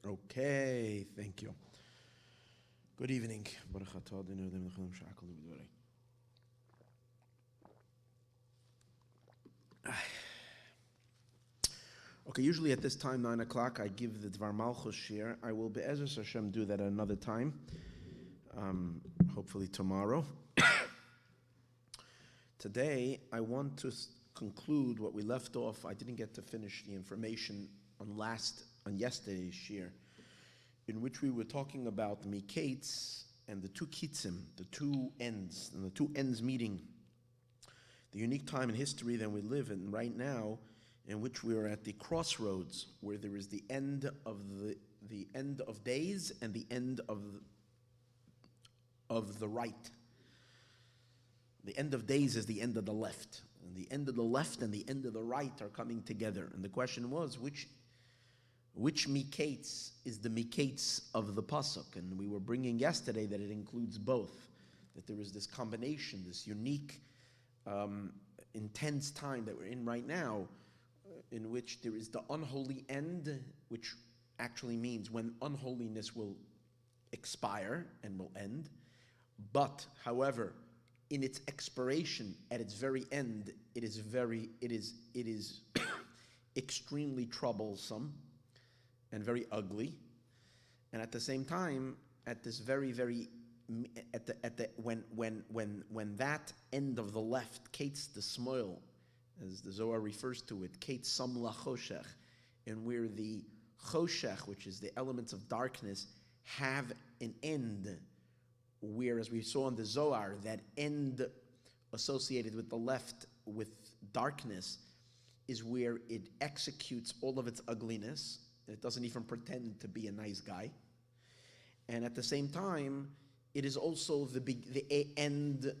Okay, thank you. Good evening. Okay, usually at this time, 9 o'clock, I give the Dvar Malchus shir. I will, Be'ezus Hashem, do that at another time, hopefully tomorrow. Today, I want to conclude what we left off. I didn't get to finish the information on yesterday's shir, in which we were talking about Mikeitz and the two kitzim, the two ends, and the two ends meeting. The unique time in history that we live in right now, in which we are at the crossroads, where there is the end of the end of days and the end of the right. The end of days is the end of the left, and the end of the left and the end of the right are coming together. And the question was, which Mikeitz is the Mikeitz of the pasuk? And we were bringing yesterday that it includes both, that there is this combination, this unique, intense time that we're in right now, in which there is the unholy end, which actually means when unholiness will expire and will end. But, however, in its expiration, at its very end, it is extremely troublesome and very ugly. And at the same time, at this when that end of the left, Kates the Smoil, as the Zohar refers to it, Kate Samla Choshech, and where the Choshech, which is the elements of darkness, have an end, where, as we saw in the Zohar, that end associated with the left, with darkness, is where it executes all of its ugliness. It doesn't even pretend to be a nice guy. And at the same time, it is also the end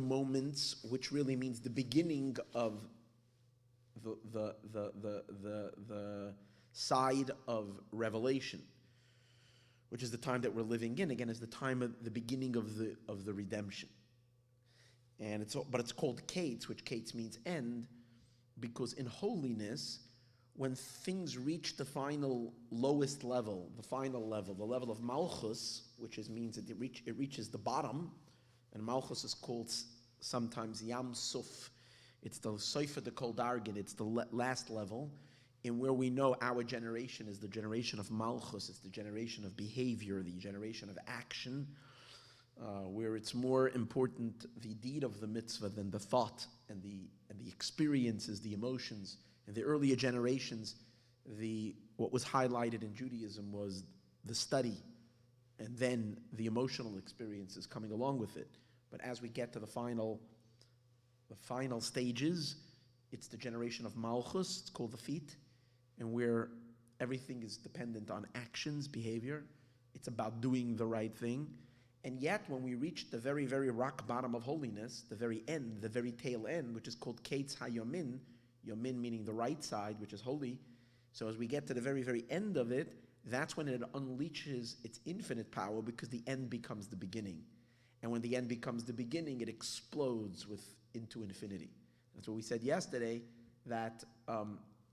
moments, which really means the beginning of the side of Revelation, which is the time that we're living in. Again, is the time of the beginning of the redemption. And it's called Kates, which Kates means end, because in holiness, when things reach the final lowest level, the level of Malchus, which means that it reaches the bottom, and Malchus is called sometimes Yam Suf. It's the Soifa de Kol Dargin, it's the last level, in where we know our generation is the generation of Malchus, it's the generation of behavior, the generation of action, where it's more important the deed of the mitzvah than the thought and the experiences, the emotions. In the earlier generations, what was highlighted in Judaism was the study, and then the emotional experiences coming along with it. But as we get to the final stages, it's the generation of Malchus, it's called the feet, and where everything is dependent on actions, behavior. It's about doing the right thing. And yet, when we reach the very, very rock bottom of holiness, the very end, the very tail end, which is called Kates HaYomin, Yomin meaning the right side, which is holy. So as we get to the very, very end of it, that's when it unleashes its infinite power, because the end becomes the beginning. And when the end becomes the beginning, it explodes into infinity. That's what we said yesterday, that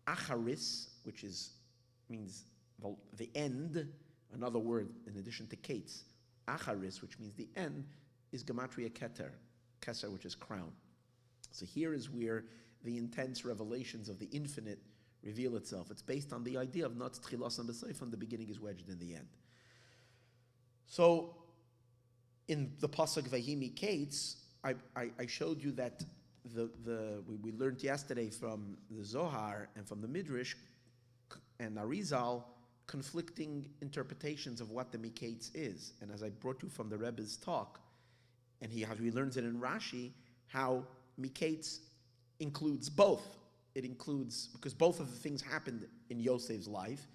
Acharis, which means the end, another word in addition to Kates, Acharis, which means the end, is Gematria Keter, which is crown. So here is where the intense revelations of the infinite reveal itself. It's based on the idea of not tchilas and b'seif, and the beginning is wedged in the end. So, in the pasuk Vayhi Mikeitz, I showed you that we learned yesterday from the Zohar and from the Midrash and Arizal conflicting interpretations of what the Mikeitz is. And as I brought you from the Rebbe's talk, and how he learns it in Rashi, how Mikeitz includes both. It includes, because both of the things happened in Yosef's life.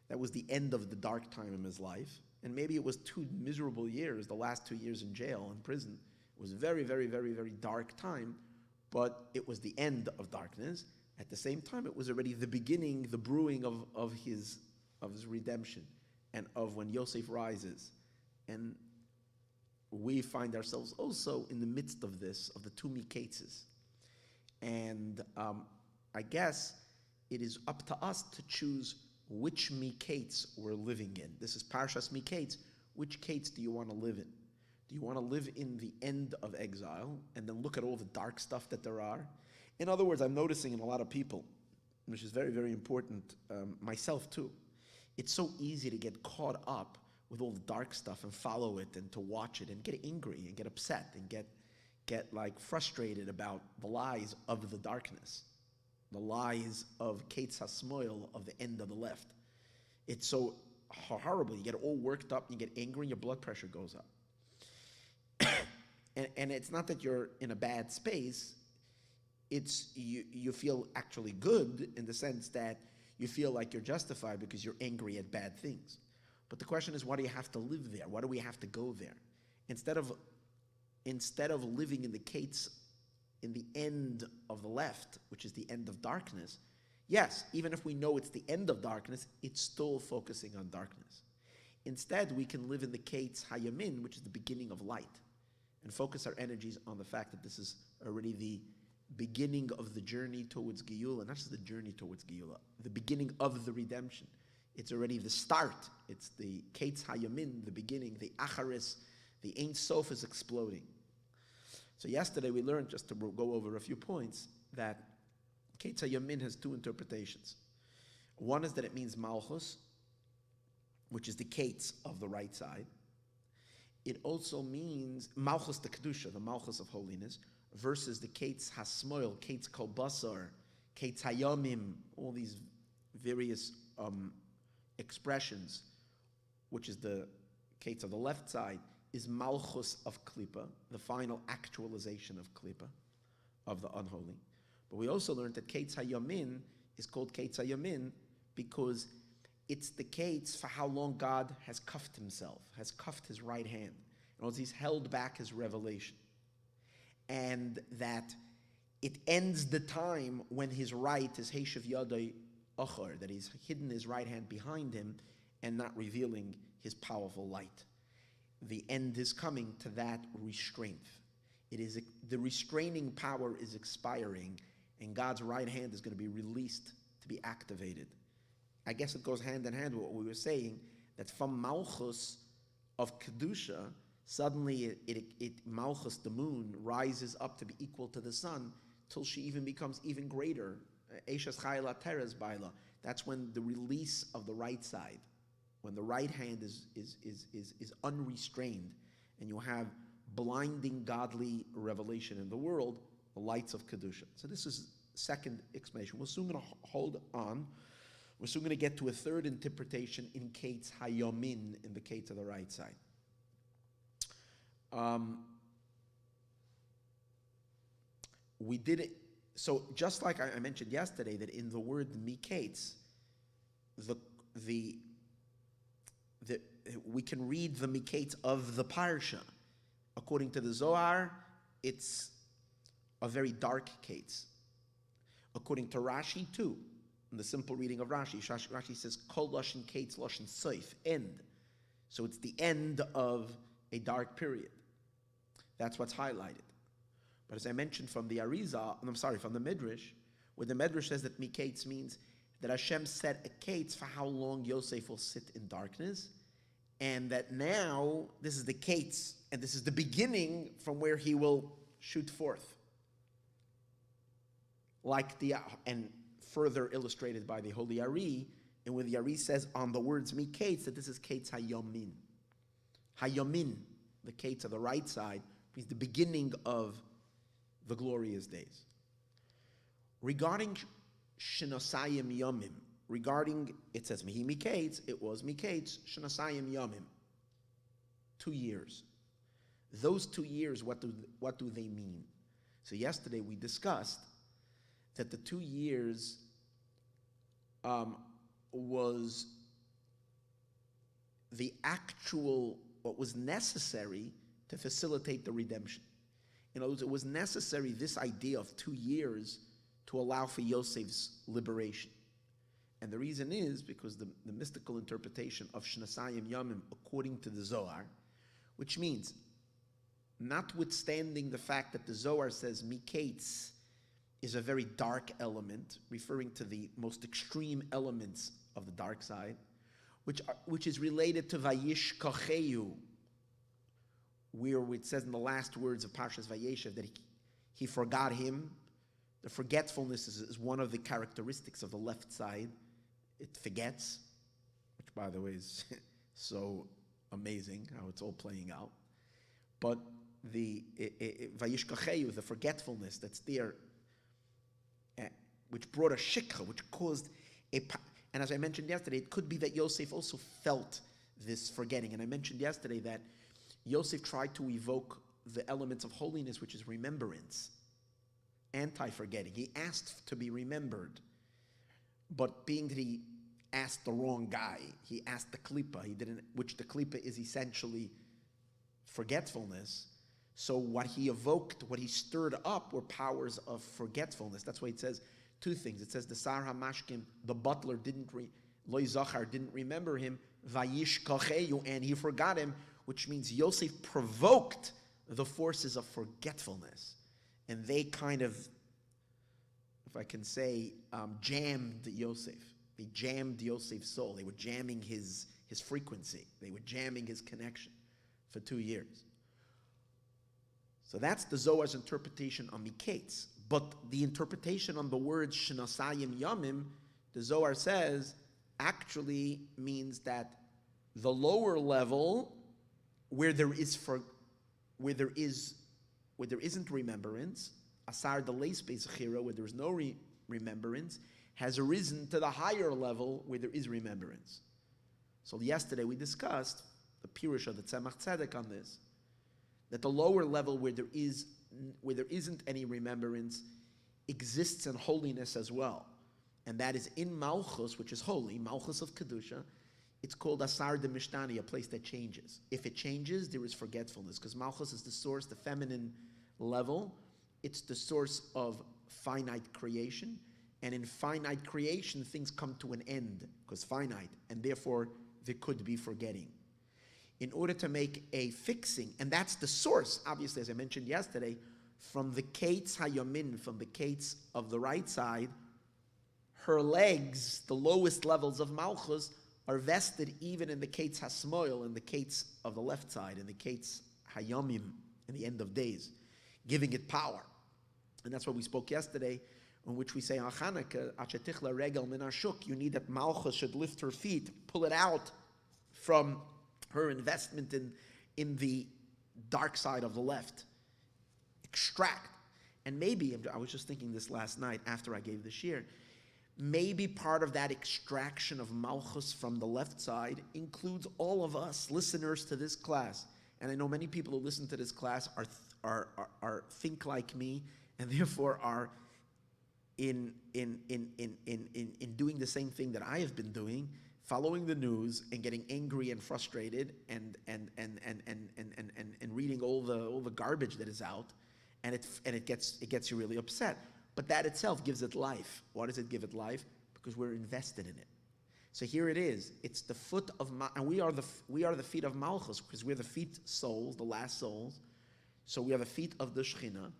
That was the end of the dark time in his life. And maybe it was 2 miserable years, the last 2 years in jail, in prison. It was a very, very, very, very dark time, but it was the end of darkness. At the same time, it was already the beginning, the brewing of his redemption, and of when Yosef rises. And we find ourselves also in the midst of this, of the two Mikeitzes. And I guess it is up to us to choose which Mikeitz we're living in. This is Parshas Mikeitz. Which Keitz do you want to live in? Do you want to live in the end of exile and then look at all the dark stuff that there are? In other words, I'm noticing in a lot of people, which is very, very important, myself too, it's so easy to get caught up with all the dark stuff and follow it and to watch it and get angry and get upset and get like frustrated about the lies of the darkness, the lies of Keitz HaSmoil, of the end of the left. It's so horrible. You get all worked up, you get angry, and your blood pressure goes up. and it's not that you're in a bad space. It's you feel actually good in the sense that you feel like you're justified because you're angry at bad things. But the question is, why do you have to live there? Why do we have to go there? Instead of living in the Keitz, in the end of the left, which is the end of darkness, yes, even if we know it's the end of darkness, it's still focusing on darkness. Instead, we can live in the Keitz Hayamin, which is the beginning of light, and focus our energies on the fact that this is already the beginning of the journey towards Geula, not just the journey towards Geula, the beginning of the redemption. It's already the start. It's the Keitz Hayamin, the beginning, the Acharis, the Ein Sof is exploding. So yesterday we learned, just to go over a few points, that Keitz HaYamin has two interpretations. One is that it means Malchus, which is the Keitz of the right side. It also means Malchus the Kedusha, the Malchus of holiness, versus the Keitz HaSmoil, Keitz Kol Basar, Keitz HaYamim, all these various expressions, which is the Keitz of the left side, is Malchus of Klippa, the final actualization of Klippa, of the unholy. But we also learned that Keitz HaYamin is called Keitz HaYamin because it's the Keitz for how long God has cuffed himself, has cuffed his right hand. In other words, he's held back his revelation. And that it ends the time when his right is Heishav Yadai Achar, that he's hidden his right hand behind him and not revealing his powerful light. The end is coming to that restraint. It is the restraining power is expiring, and God's right hand is going to be released to be activated. I guess it goes hand in hand with what we were saying, that from Malchus of Kedusha, suddenly Malchus, the moon, rises up to be equal to the sun, till she even becomes even greater. Eishas Chayla Teres Baila. That's when the release of the right side, when the right hand is unrestrained, and you have blinding godly revelation in the world, the lights of Kedusha. So this is second explanation. We're soon going to hold on. We're soon going to get to a third interpretation in Keitz Hayamin, in the Keitz of the right side. We did it. So just like I mentioned yesterday, that in the word Mikeitz, we can read the Mikeitz of the Parsha. According to the Zohar, it's a very dark Keitz. According to Rashi, too, in the simple reading of Rashi, Rashi says, Kol Lashon Keitz Lashon Soif, end. So it's the end of a dark period. That's what's highlighted. But as I mentioned from the from the Midrash, where the Midrash says that Mikeitz means that Hashem set a Keitz for how long Yosef will sit in darkness, and that now this is the Keitz, and this is the beginning from where he will shoot forth. And further illustrated by the Holy Ari, and where the Ari says on the words Mikeitz that this is Keitz Hayamin. Hayamin, the Keitz of the right side, means the beginning of the glorious days. Regarding Shenasayim Yomim, it says Mihi Mikeitz, it was Mikeitz, Shenasayim Yomim. 2 years. Those 2 years, what do they mean? So yesterday we discussed that the 2 years was the actual, what was necessary to facilitate the redemption. In other words, it was necessary, this idea of 2 years, to allow for Yosef's liberation. And the reason is because the mystical interpretation of Shnasayim Yamim, according to the Zohar, which means, notwithstanding the fact that the Zohar says Mikeitz is a very dark element, referring to the most extreme elements of the dark side, which is related to Vayish Kocheyu, where it says in the last words of Parshas Vayeshev that he forgot him. The forgetfulness is one of the characteristics of the left side. It forgets, which, by the way, is so amazing how it's all playing out. But the Vayish Kocheyu, the forgetfulness that's there, which brought a shikha, which caused and as I mentioned yesterday, it could be that Yosef also felt this forgetting. And I mentioned yesterday that Yosef tried to evoke the elements of holiness, which is remembrance, anti-forgetting. He asked to be remembered, but being that he asked the wrong guy, he asked the klipa, which the klipa is essentially forgetfulness. So what he evoked, what he stirred up were powers of forgetfulness. That's why it says two things. It says the Sar HaMashkim, the butler, Loi Zachar, didn't remember him, Vayish Kocheyu, and he forgot him, which means Yosef provoked the forces of forgetfulness. And they kind of, if I can say, jammed Yosef. They jammed Yosef's soul. They were jamming his frequency. They were jamming his connection for 2 years. So that's the Zohar's interpretation on Mikeitz. But the interpretation on the words Shnasayim Yamim, the Zohar says, actually means that the lower level, where there isn't remembrance, Asar Deleis Bezachira, where there is no remembrance, has arisen to the higher level where there is remembrance. So yesterday we discussed the Pirush of the Tzemach Tzedek on this, that the lower level where there isn't any remembrance exists in holiness as well. And that is in Malchus, which is holy, Malchus of Kedusha. It's called Asar de Mishtani, a place that changes. If it changes, there is forgetfulness, because Malchus is the source, the feminine level. It's the source of finite creation. And in finite creation, things come to an end, because finite, and therefore there could be forgetting. In order to make a fixing, and that's the source, obviously, as I mentioned yesterday, from the Kates Hayamin, from the Kates of the right side, her legs, the lowest levels of Malchus, are vested even in the Kates Hasmoil, in the Kates of the left side, in the Kates Hayamim, in the end of days, giving it power. And that's what we spoke yesterday, in which we say on Chanukah, Achetichla Regel Min Ashuk, you need that Malchus should lift her feet, pull it out from her investment in the dark side of the left. Extract. And maybe, I was just thinking this last night after I gave the shir, maybe part of that extraction of Malchus from the left side includes all of us listeners to this class. And I know many people who listen to this class are think like me, and therefore are in doing the same thing that I have been doing, following the news and getting angry and frustrated and reading all the garbage that is out, and it gets you really upset. But that itself gives it life. Why does it give it life? Because we're invested in it. So here it is. It's the foot of and we are the feet of Malchus, because we're the feet souls, the last souls. So we are the feet of the Shechina,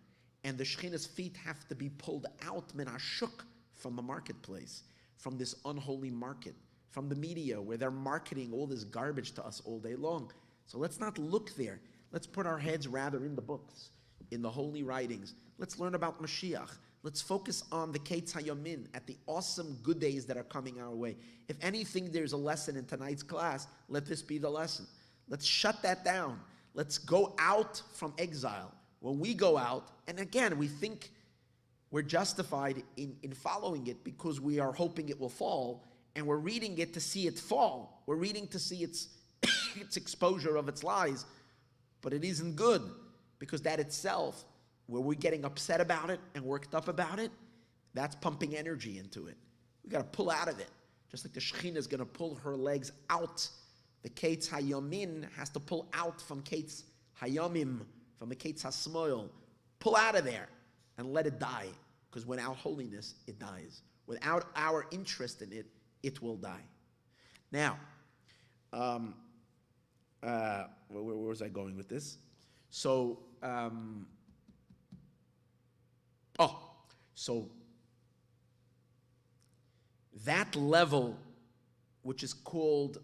and the Shechina's feet have to be pulled out min hashuk, from the marketplace, from this unholy market, from the media where they're marketing all this garbage to us all day long. So let's not look there. Let's put our heads rather in the books, in the holy writings. Let's learn about Mashiach. Let's focus on the Kates Hayamin, at the awesome good days that are coming our way. If anything, there's a lesson in tonight's class, let this be the lesson. Let's shut that down. Let's go out from exile. When we go out, and again, we think we're justified in following it because we are hoping it will fall, and we're reading it to see it fall. We're reading to see its exposure of its lies, but it isn't good, because that itself, where we're getting upset about it and worked up about it, that's pumping energy into it. We got to pull out of it. Just like the Shekhinah is going to pull her legs out. The Kates Hayamin has to pull out from Kates Hayamim, from the Kates Hasmoil. Pull out of there and let it die. Because without holiness, it dies. Without our interest in it, it will die. Now, where was I going with this? So, so that level which is called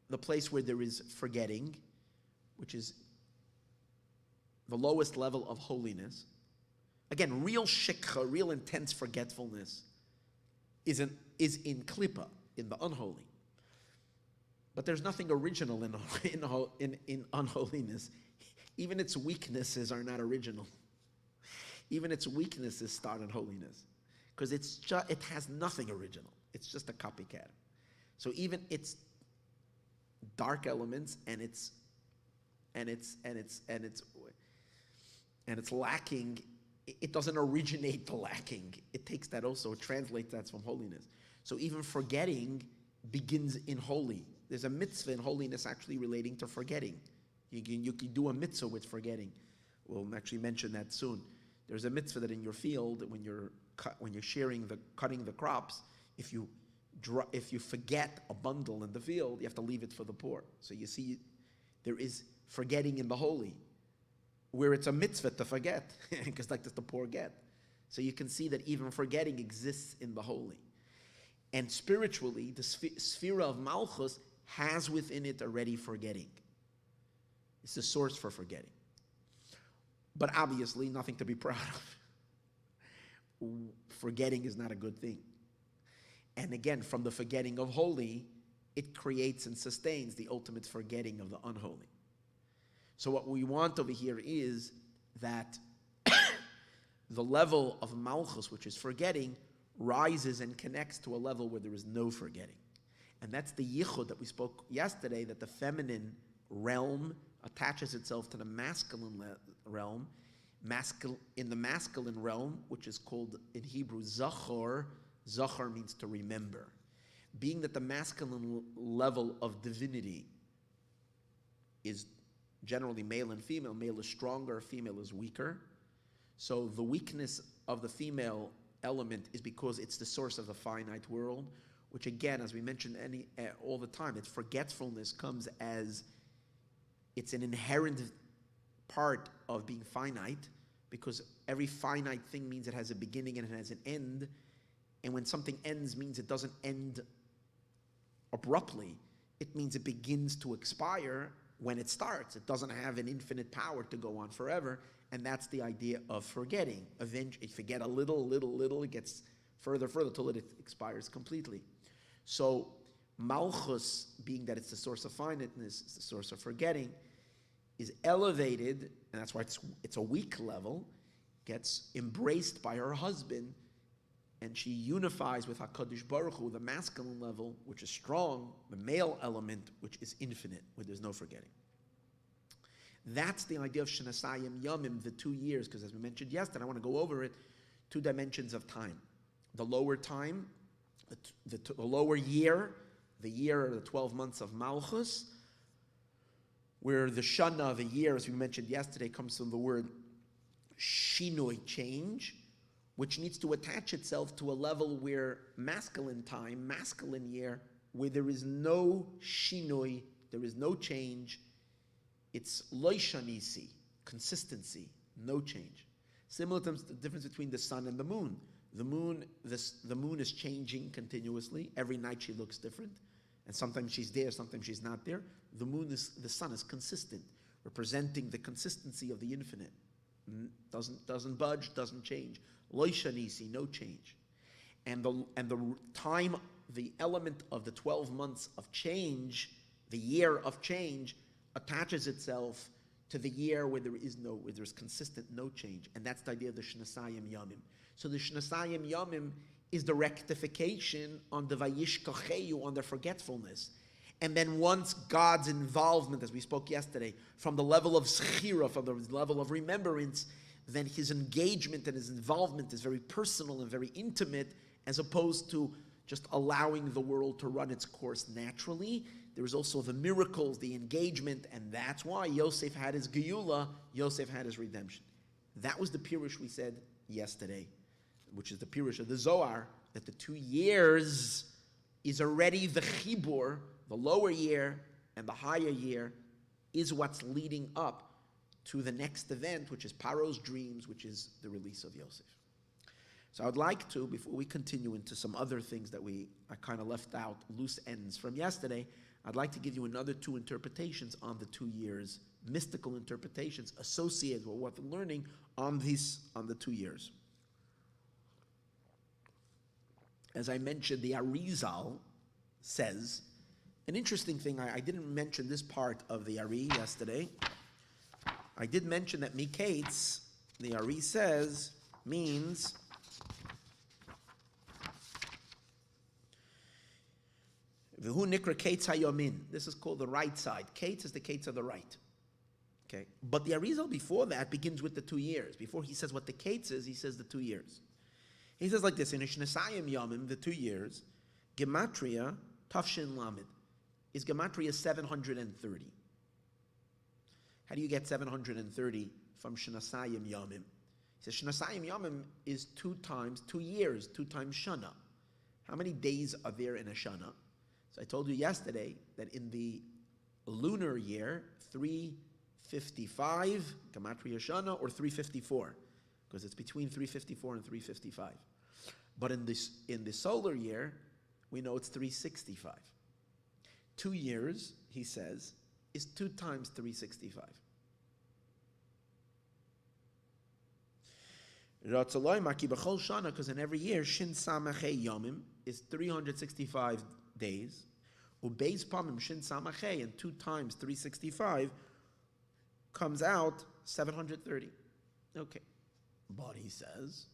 the place where there is forgetting, which is the lowest level of holiness. Again, real shikha, real intense forgetfulness is in klippa, in the unholy. But there's nothing original in unholiness. Even its weaknesses are not original. Even its weaknesses start in holiness, because it has nothing original. It's just a copycat. So even its dark elements and its lacking, it doesn't originate the lacking. It takes that also, translates that from holiness. So even forgetting begins in holy. There's a mitzvah in holiness actually relating to forgetting. You can do a mitzvah with forgetting. We'll actually mention that soon. There's a mitzvah that in your field, when you're cutting the crops, if you forget a bundle in the field, you have to leave it for the poor. So you see, there is forgetting in the holy, where it's a mitzvah to forget, because like that's the poor get. So you can see that even forgetting exists in the holy. And spiritually, the sphere of Malchus has within it already forgetting. It's the source for forgetting. But obviously, nothing to be proud of. Forgetting is not a good thing. And again, from the forgetting of holy, it creates and sustains the ultimate forgetting of the unholy. So what we want over here is that the level of Malchus, which is forgetting, rises and connects to a level where there is no forgetting. And that's the yichud that we spoke yesterday, that the feminine realm attaches itself to the masculine realm. In the masculine realm, which is called in Hebrew zachor, zachor means to remember. Being that the masculine level of divinity is generally male and female, male is stronger, female is weaker. So the weakness of the female element is because it's the source of the finite world, which again, as we mentioned all the time, its forgetfulness comes as it's an inherent part of being finite, because every finite thing means it has a beginning and it has an end. And when something ends, means it doesn't end abruptly. It means it begins to expire when it starts. It doesn't have an infinite power to go on forever. And that's the idea of forgetting. Eventually, you forget a little, it gets further till it expires completely. So Malchus, being that it's the source of finiteness, it's the source of forgetting, is elevated, and that's why it's a weak level, gets embraced by her husband, and she unifies with HaKadosh Baruch Hu, the masculine level, which is strong, the male element, which is infinite, where there's no forgetting. That's the idea of Shenasayim Yomim, the 2 years, because as we mentioned yesterday, I want to go over it, 2 dimensions of time. The lower time, the lower year, the year of the 12 months of Malchus, where the Shana of a year, as we mentioned yesterday, comes from the word Shinoi, change, which needs to attach itself to a level where masculine time, masculine year, where there is no Shinoi, there is no change, it's loishanisi, consistency, no change. Similar to the difference between the sun and the moon. The moon is changing continuously. Every night she looks different. And sometimes she's there, sometimes she's not there. The sun is consistent, representing the consistency of the infinite. Doesn't budge, doesn't change. Loishanisi, no change. And the time, the element of the 12 months of change, the year of change, attaches itself to the year where there's consistent no change. And that's the idea of the Shnasayim Yamim. So the Shnasayim Yamim is the rectification on the Vayishkacheyu, on the forgetfulness. And then once God's involvement, as we spoke yesterday, from the level of Zechira, from the level of remembrance, then his engagement and his involvement is very personal and very intimate, as opposed to just allowing the world to run its course naturally. There is also the miracles, the engagement, and that's why Yosef had his Geula, Yosef had his redemption. That was the Pirush we said yesterday, which is the Pirush of the Zohar, that the 2 years is already the Chibur, the lower year and the higher year, is what's leading up to the next event, which is Paro's dreams, which is the release of Yosef. So I'd like to, before we continue into some other things that I kind of left out, loose ends from yesterday, I'd like to give you another two interpretations on the 2 years, mystical interpretations associated with what we're learning on the 2 years. As I mentioned, the Arizal says, an interesting thing, I didn't mention this part of the Ari yesterday. I did mention that Mikeitz, the Ari says, means V'hu nikra Kates hayomin. This is called the right side. Kates is the Kates of the right. Okay, but the Arizal before that begins with the 2 years. Before he says what the Kates is, he says the 2 years. He says like this, in Ishnesayim Yomim, the 2 years, Gematria, Tafshin Lamed, is Gematria 730. How do you get 730 from Shnasayim Yomim? He says Shnasayim Yomim is 2 times 2 years, 2 times Shana. How many days are there in a Shana? So I told you yesterday that in the lunar year, 355, Gematria Shana, or 354, because it's between 354 and 355. But in the solar year, we know it's 365. 2 years, he says, is 2 times 365. Because in every year, Shin Samachei Yomim is 365 days. Ubeis Pamim Shin Samachei, and 2 times 365 comes out 730. Okay. But he says,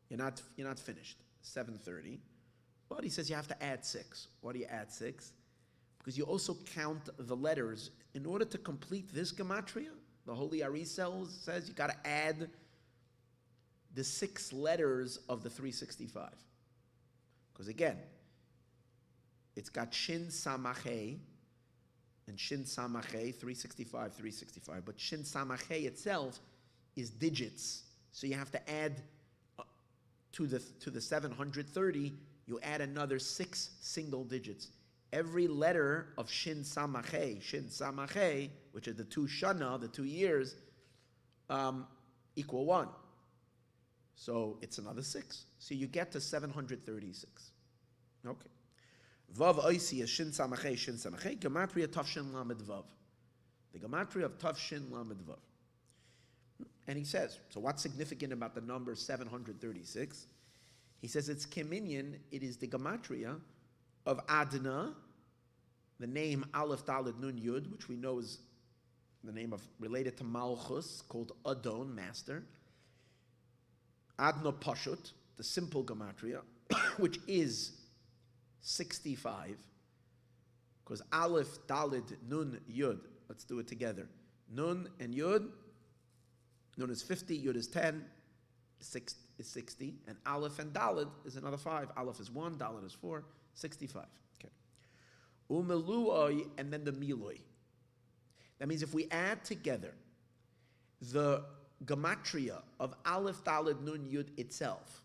you're not finished. 730. But he says you have to add 6. Why do you add 6? Because you also count the letters. In order to complete this gematria, the Holy Arizal says you got to add the 6 letters of the 365. Because again, it's got Shin Samachei, and Shin Samachei, 365, 365. But Shin Samachei itself is digits. So you have to add to the 730, you add another 6 single digits. Every letter of Shin Samachei, which are the 2 Shana, the 2 years, equal 1. So it's another 6. So you get to 736. Okay. Vav Oisi is Shin Samachei, Gematria Tafshin Lamed Vav. The Gematria of Tafshin Lamed Vav. And he says, so what's significant about the number 736? He says it's Keminyan, it is the gematria of Adna, the name Aleph Daled Nun Yud, which we know is the name of related to Malchus, called Adon, master. Adna Pashut, the simple gematria, which is 65, because Aleph Daled Nun Yud. Let's do it together. Nun and Yud. Nun is 50, Yud is 10, 6 is 60, and Aleph and Daled is another 5. Aleph is 1, Daled is 4, 65. Okay. Umeluoi, and then the Miloi. That means if we add together the gematria of Aleph, Daled, Nun, Yud itself,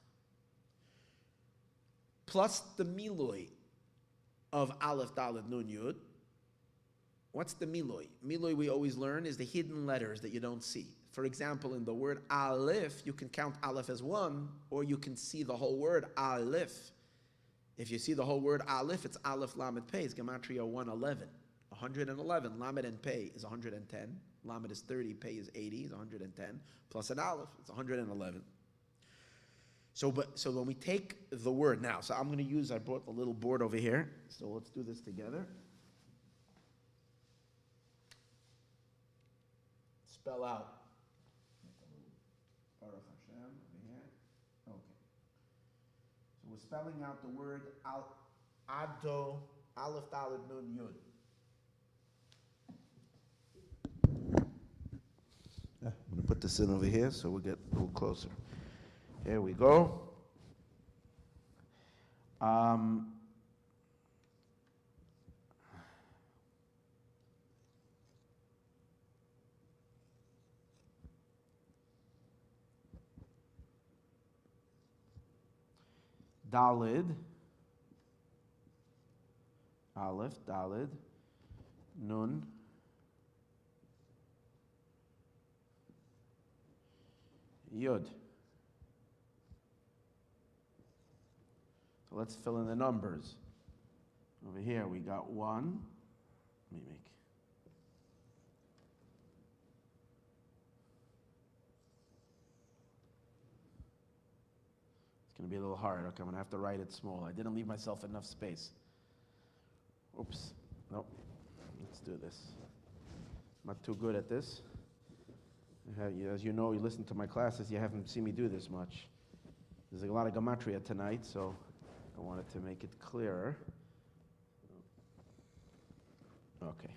plus the Miloi of Aleph, Daled, Nun, Yud, what's the Miloi? Miloi, we always learn, is the hidden letters that you don't see. For example, in the word Aleph, you can count Aleph as 1, or you can see the whole word Aleph. If you see the whole word Aleph, it's Aleph Lamed Pei, it's Gematria 111. 111, Lamed and Pei is 110. Lamed is 30, Pei is 80, is 110. Plus an Aleph, it's 111. So when we take the word now, so I'm going to use, I brought a little board over here. So let's do this together. Spell out. Baruch Hashem over here. Okay. So we're spelling out the word Ado, Aleph, Daled, Nun, Yud. I'm going to put this in over here so we'll get a little closer. Here we go. Daled, Aleph, Daled, Nun, Yud. So let's fill in the numbers. Over here we got 1. Let me make. It's going to be a little hard. Okay, I'm going to have to write it small. I didn't leave myself enough space. Oops. Nope. Let's do this. I'm not too good at this. As you know, you listen to my classes, you haven't seen me do this much. There's a lot of gematria tonight, so I wanted to make it clearer. Okay.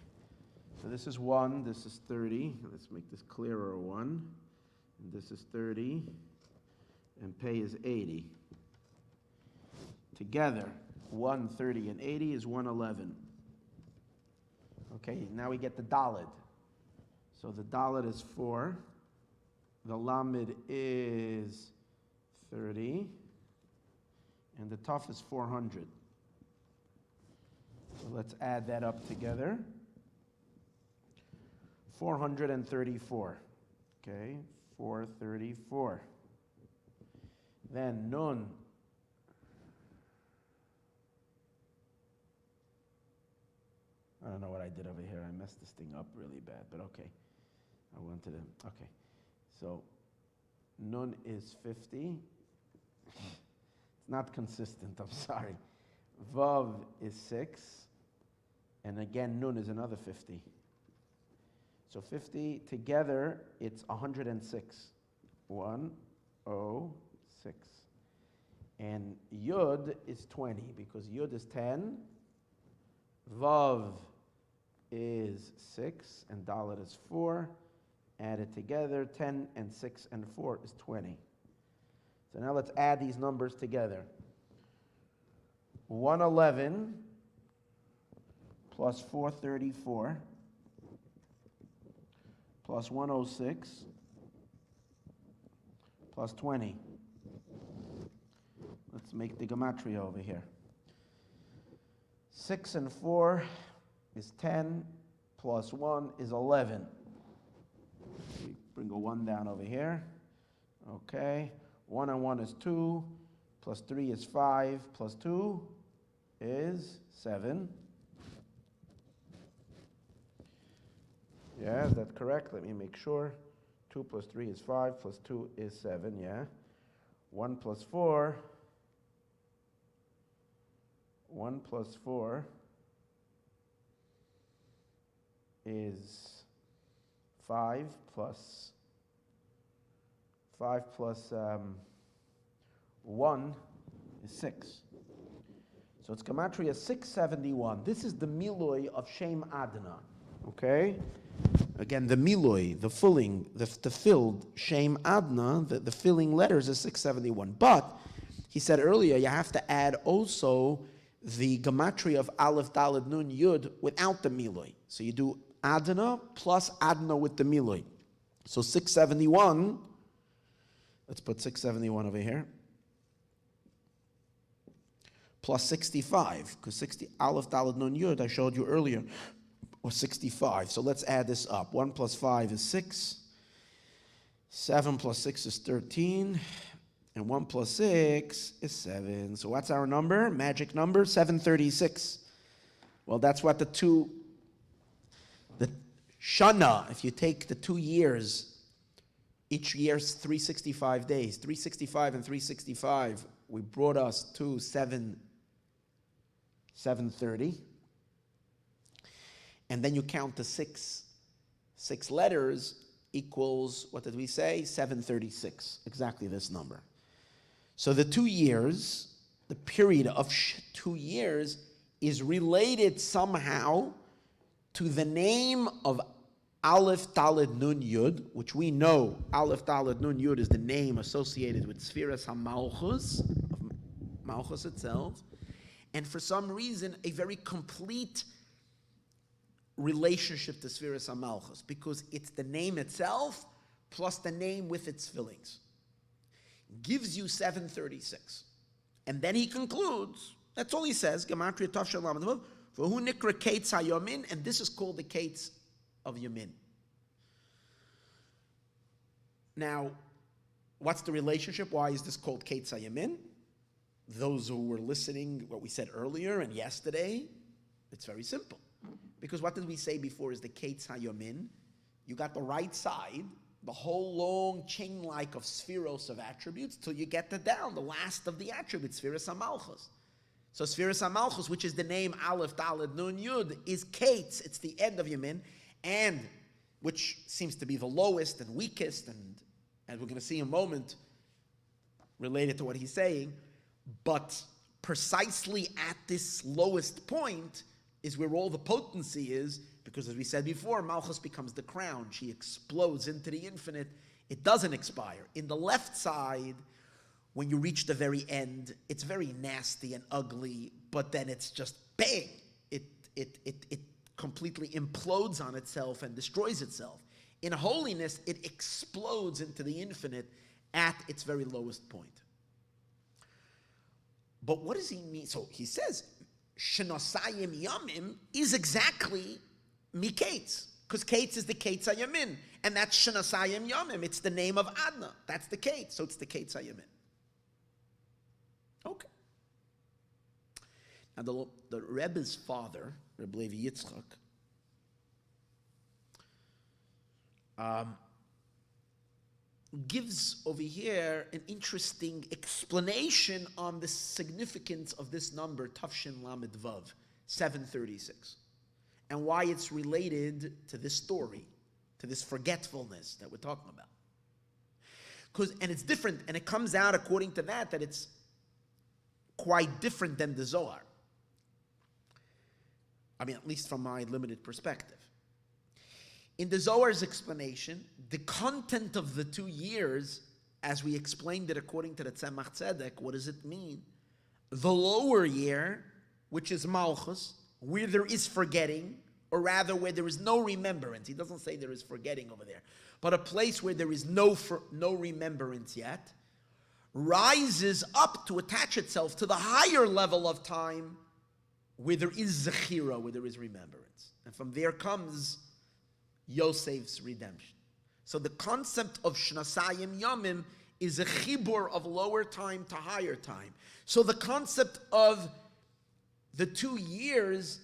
So this is 1, this is 30. Let's make this clearer, 1. And this is 30. And pay is 80. Together, 1, 30, and 80 is 111. Okay, now we get the daled. So the daled is 4. The lamed is 30. And the taf is 400. So let's add that up together. 434. Okay, 434. Then nun. I don't know what I did over here. I messed this thing up really bad, but okay. I wanted to, okay. So nun is 50. It's not consistent, I'm sorry. Vav is 6. And again, nun is another 50. So 50 together, it's 106. 106. And yud is 20 because yud is 10. Vav is 6 and dalet is 4. Added together, 10 and 6 and 4 is 20. So now let's add these numbers together. 111 plus 434 plus 106 plus 20. Let's make the gematria over here. 6 and 4 is 10, plus 1 is 11. We bring a 1 down over here. Okay. 1 and 1 is 2, plus 3 is 5, plus 2 is 7. Yeah, is that correct? Let me make sure. 2 plus 3 is 5, plus 2 is 7, yeah. 1 plus 4. 1 plus 4 is 5 plus 1 is 6. So it's gematria 671. This is the miloi of Shem Adonai. Okay? Again, the miloi, the filling, the filled Shem Adonai, the filling letters is 671. But he said earlier, you have to add also the gematria of Aleph, Daled, Nun, Yud without the miloi. So you do Adonai plus Adonai with the miloi. So 671, let's put 671 over here, plus 65, because 60 Aleph, Daled, Nun, Yud, I showed you earlier, was 65. So let's add this up. 1 plus 5 is 6. 7 plus 6 is 13. And 1 plus 6 is 7. So what's our number? Magic number? 736. Well, that's what the Shana, if you take the 2 years, each year's 365 days. 365 and 365, we brought us to 730. And then you count the six letters equals, what did we say? 736, exactly this number. So the 2 years, the period of 2 years is related somehow to the name of Aleph, Daled, Nun, Yud, which we know Aleph, Daled, Nun, Yud is the name associated with Sfiras HaMalchus, of Malchus itself, and for some reason a very complete relationship to Sfiras HaMalchus, because it's the name itself plus the name with its fillings. Gives you 736. And then he concludes, that's all he says, Gematria Tav Shalom, V'hu Nikra Kates HaYomin, and this is called the Kates of Yamin. Now, what's the relationship? Why is this called Kates HaYamin? those who were listening, what we said earlier and yesterday, it's very simple. Because what did we say before is the Kates HaYomin? You got the right side, the whole long chain like of spheros of attributes, till you get down, the last of the attributes, Spheros HaMalchus. So Spheros HaMalchus, which is the name Aleph, Dalet, Nun, Yud, is Kates. It's the end of Yamin, and which seems to be the lowest and weakest, and as we're going to see in a moment, related to what he's saying, but precisely at this lowest point is where all the potency is, because as we said before, Malchus becomes the crown. She explodes into the infinite. It doesn't expire. In the left side, when you reach the very end, it's very nasty and ugly, but then it's just bang. It completely implodes on itself and destroys itself. In holiness, it explodes into the infinite at its very lowest point. But what does he mean? So he says, Shenosayim Yamim is exactly Mikeitz, because Kates is the Kates HaYamin, and that's Shenosayim Yamim. It's the name of Adna. That's the Kates, so it's the Kates HaYamin. Okay. Now the Rebbe's father, Reb Levi Yitzchak, gives over here an interesting explanation on the significance of this number, Tafshin Lamed Vav, 736, and why it's related to this story, to this forgetfulness that we're talking about. And it's different, and it comes out according to that it's quite different than the Zohar. I mean, at least from my limited perspective. In the Zohar's explanation, the content of the 2 years, as we explained it according to the Tzemach Tzedek, what does it mean? The lower year, which is Malchus, where there is forgetting, or rather where there is no remembrance. He doesn't say there is forgetting over there, but a place where there is no remembrance yet, rises up to attach itself to the higher level of time where there is Zechira, where there is remembrance. And from there comes Yosef's redemption. So the concept of Shnasayim Yamim is a chibur of lower time to higher time. So the concept of the 2 years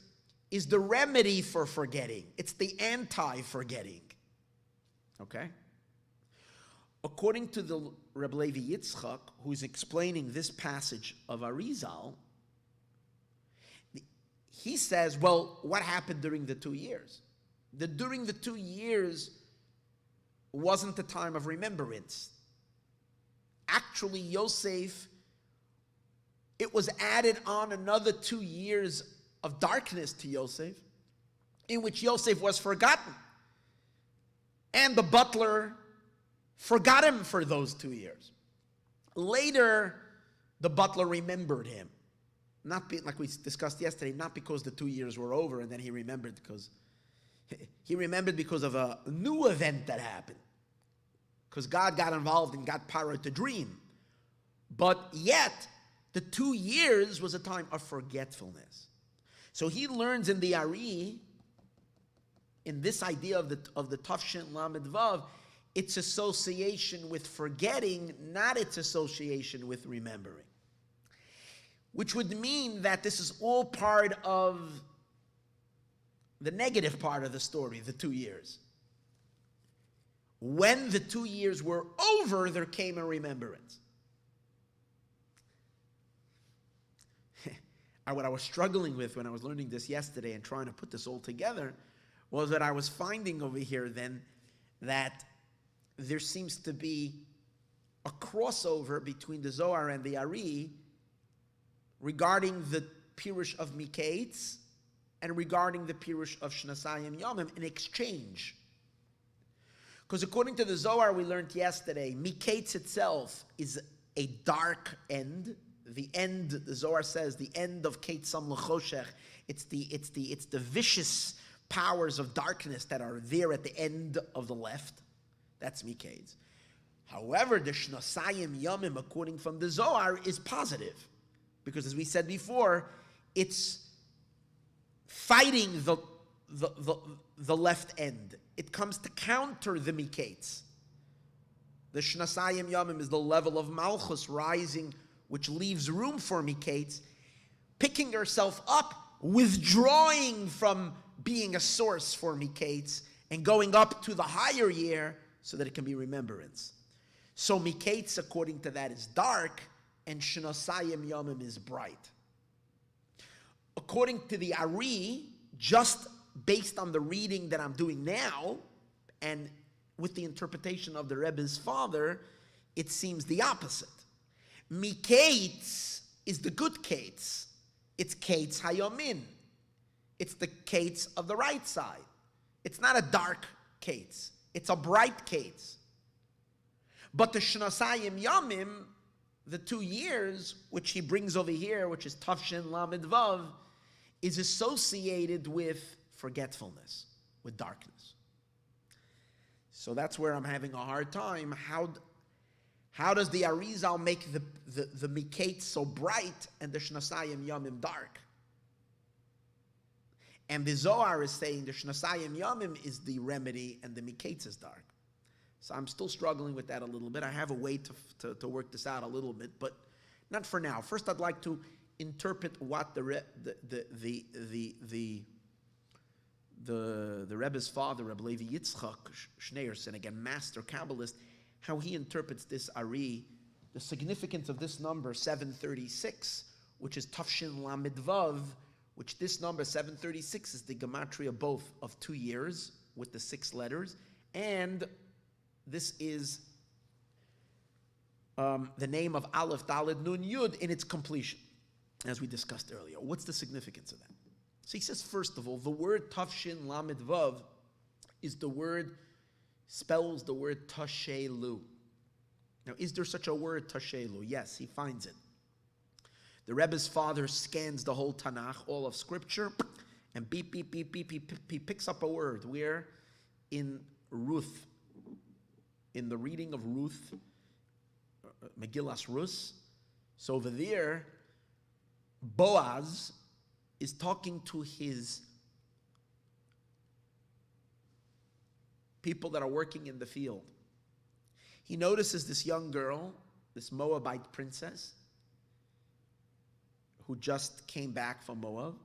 is the remedy for forgetting. It's the anti-forgetting. Okay? According to the Reb Levi Yitzchak, who's explaining this passage of Arizal, he says, well, what happened during the 2 years? During the 2 years wasn't the time of remembrance. Actually, Yosef, it was added on another 2 years of darkness to Yosef, in which Yosef was forgotten. And the butler forgot him for those 2 years. Later, the butler remembered him. Like we discussed yesterday, not because the 2 years were over and then he remembered because of a new event that happened. Because God got involved and got Paro to dream. But yet, the 2 years was a time of forgetfulness. So he learns in the Ari, in this idea of the Tafshin Lamed Vav, its association with forgetting, not its association with remembering. Which would mean that this is all part of the negative part of the story, the 2 years. When the 2 years were over, there came a remembrance. What I was struggling with when I was learning this yesterday and trying to put this all together was that I was finding over here then that there seems to be a crossover between the Zohar and the Ari regarding the Pirush of Mikeitz and regarding the Pirush of Shnasayim Yomim in exchange. Because according to the Zohar we learned yesterday, Mikeitz itself is a dark end. The end, the Zohar says, the end of Keitzam L'choshech. It's the vicious powers of darkness that are there at the end of the left. That's Mikeitz. However, the Shnasayim Yomim, according from the Zohar, is positive. Because as we said before, it's fighting the left end. It comes to counter the Mikeitz. The Shnasayim Yomim is the level of Malchus rising which leaves room for Mikeitz, picking herself up, withdrawing from being a source for Mikeitz, and going up to the higher year so that it can be remembrance. So Mikeitz, according to that, is dark, and Shnosayim Yomim is bright. According to the Ari, just based on the reading that I'm doing now, and with the interpretation of the Rebbe's father, it seems the opposite. Mikeitz is the good Kates. It's Kates Hayomin. It's the Kates of the right side. It's not a dark Kates. It's a bright Kates. But the Shnosayim Yomim, the 2 years, which he brings over here, which is Tafshin Lamed Vav, is associated with forgetfulness, with darkness. So that's where I'm having a hard time. How does the Arizal make the Mikeitz so bright and the Shnosayim Yomim dark? And the Zohar is saying the Shnosayim Yomim is the remedy and the Mikeitz is dark. So I'm still struggling with that a little bit. I have a way to work this out a little bit, but not for now. First, I'd like to interpret what the Rebbe's father, Rebbe Levi Yitzchak Schneerson, again, master Kabbalist, how he interprets this Ari, the significance of this number 736, which is Tafshin Lamed Vav, which this number 736 is the gematria both of 2 years with the 6 letters, and this is the name of Aleph Daled Nun Yud in its completion, as we discussed earlier. What's the significance of that? So he says, first of all, the word Tafshin Lamed Vav is the word, spells the word Tashelu. Now, is there such a word, Tashelu? Yes, he finds it. The Rebbe's father scans the whole Tanakh, all of Scripture, and beep, beep, beep, beep, he picks up a word. Where? In Ruth, in the reading of Ruth, Megillas Rus. So over there, Boaz is talking to his people that are working in the field. He notices this young girl, this Moabite princess, who just came back from Moab.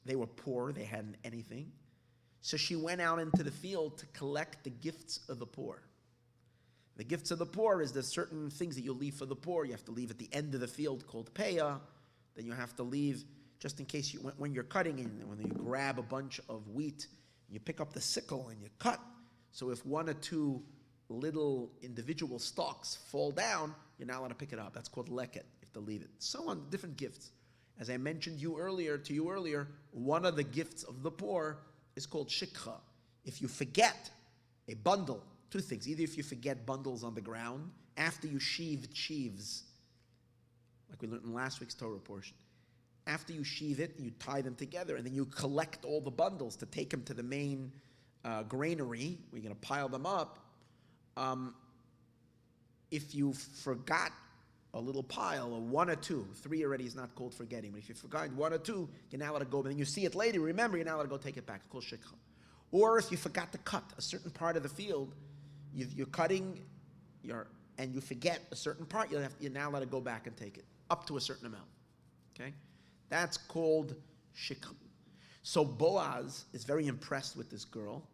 They were poor, they hadn't anything. So she went out into the field to collect the gifts of the poor. The gifts of the poor is there's certain things that you leave for the poor. You have to leave at the end of the field called Peah. Then you have to leave just in case when you're cutting and when you grab a bunch of wheat, you pick up the sickle and you cut. So if 1 or 2 little individual stalks fall down, you're not allowed to pick it up. That's called leket. You have to leave it. So on, different gifts. As I mentioned to you earlier, one of the gifts of the poor is called shikha. If you forget a bundle, 2 things. Either if you forget bundles on the ground, after you sheave sheaves, like we learned in last week's Torah portion. After you sheave it, you tie them together, and then you collect all the bundles to take them to the main granary, where you're going to pile them up. If you forgot a little pile, or 1 or 2, 3 already is not called forgetting, but if you forgot 1 or 2, you're now allowed to go, but then you see it later, remember, you're now allowed to go take it back. It's called shikha. Or if you forgot to cut a certain part of the field, you're cutting, and you forget a certain part, you're now allowed to go back and take it, up to a certain amount. Okay? That's called shikha. So Boaz is very impressed with this girl,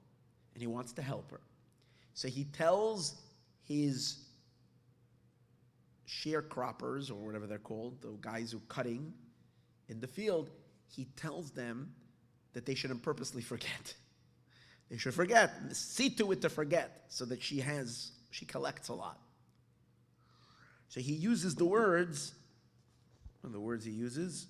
and he wants to help her. So he tells his sharecroppers, or whatever they're called, the guys who are cutting in the field, he tells them that they shouldn't purposely forget. They should forget. See to it to forget, so that she collects a lot. So he uses the words, one of the words he uses,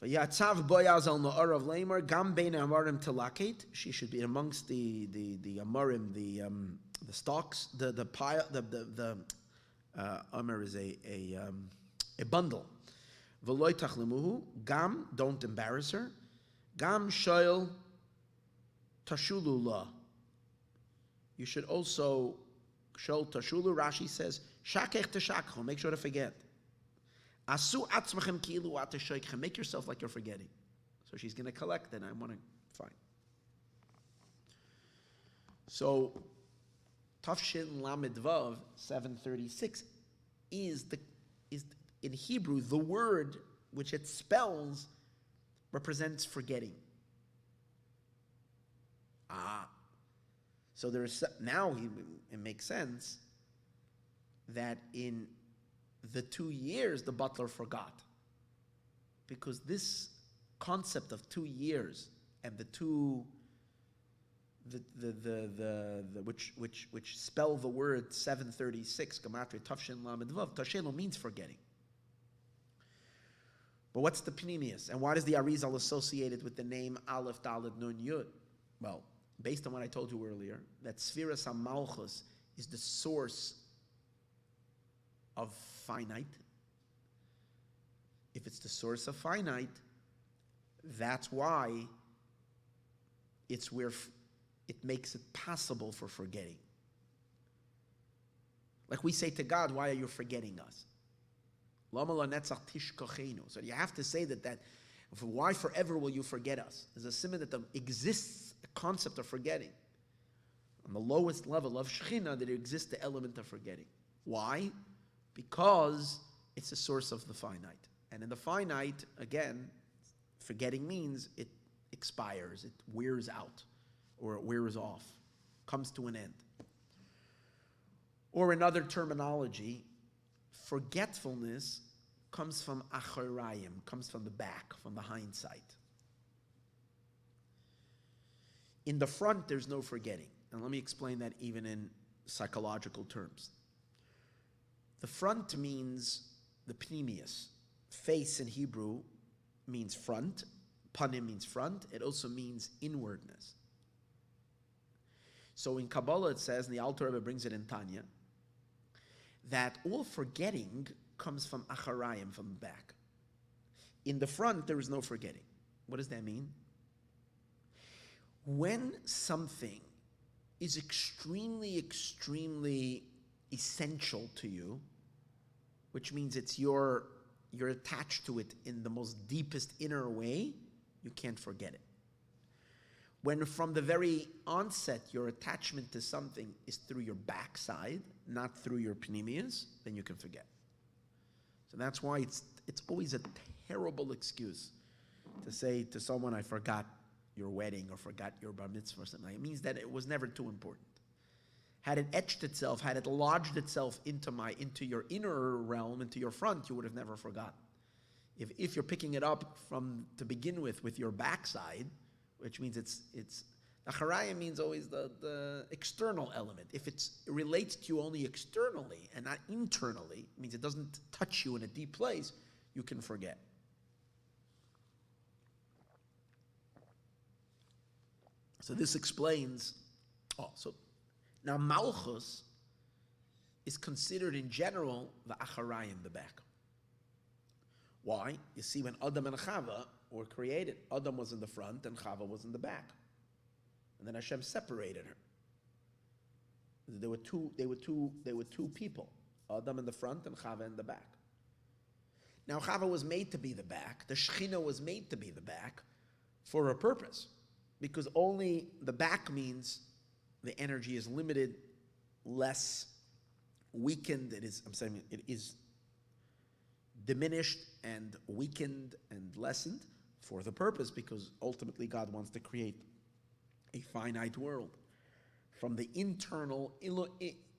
Yatzav Boyaz al Na'ar of Lamer Gam Bein Amarim Telakit. She should be amongst the Amarim, the stalks, the pile, the Amar is a bundle. V'loy tachlemuhu. Gam, don't embarrass her. Gam shoyl tashulu la. You should also shol tashulu. Rashi says shakech teshakcho. Make sure to forget. Asu atzmachem ki'ilu ata shoykchem. Make yourself like you're forgetting. So she's going to collect it. I want to, fine. So, Tafshin Lamed Vav 736 is in Hebrew, the word which it spells represents forgetting. So now it makes sense that in the 2 years the butler forgot, because this concept of 2 years and which spell the word 736 gematria Tafshin Lamed Vav, Tashelu means forgetting. But what's the Pnimius? And why is the Arizal associated with the name Aleph Dalet Nun Yud? Well, based on what I told you earlier, that Sfiras HaMalchus is the source of finite. If it's the source of finite, that's why it's where it makes it possible for forgetting. Like we say to God, why are you forgetting us? So you have to say that why forever will you forget us? There's a simon that exists a concept of forgetting. On the lowest level of Shekhinah, there exists the element of forgetting. Why? Because it's the source of the finite. And in the finite, again, forgetting means it expires, it wears out, or it wears off, comes to an end. Or in other terminology, forgetfulness comes from acharayim, comes from the back, from the hindsight. In the front, there's no forgetting. And let me explain that even in psychological terms. The front means the pnimius. Face in Hebrew means front. Panim means front. It also means inwardness. So in Kabbalah it says, and the Alter Rebbe brings it in Tanya, that all forgetting comes from acharayim, from the back. In the front, there is no forgetting. What does that mean? When something is extremely, extremely essential to you, which means you're attached to it in the most deepest inner way, you can't forget it. When from the very onset your attachment to something is through your backside, not through your pnimius, then you can forget. So that's why it's always a terrible excuse to say to someone, I forgot your wedding or forgot your bar mitzvah or something. It means that it was never too important. Had it etched itself, had it lodged itself into your inner realm, into your front, you would have never forgotten. If you're picking it up to begin with your backside, which means it's acharayim means always the external element. If it relates to you only externally and not internally, it means it doesn't touch you in a deep place, you can forget. So this explains, so now Malchus is considered in general the acharayim, the back. Why? You see, when Adam and Chava were created, Adam was in the front and Chava was in the back. And then Hashem separated her. There were two people, Adam in the front and Chava in the back. Now Chava was made to be the back. The Shekhinah was made to be the back for a purpose, because only the back means the energy is limited, less weakened. It is diminished and weakened and lessened for the purpose, because ultimately God wants to create a finite world. From the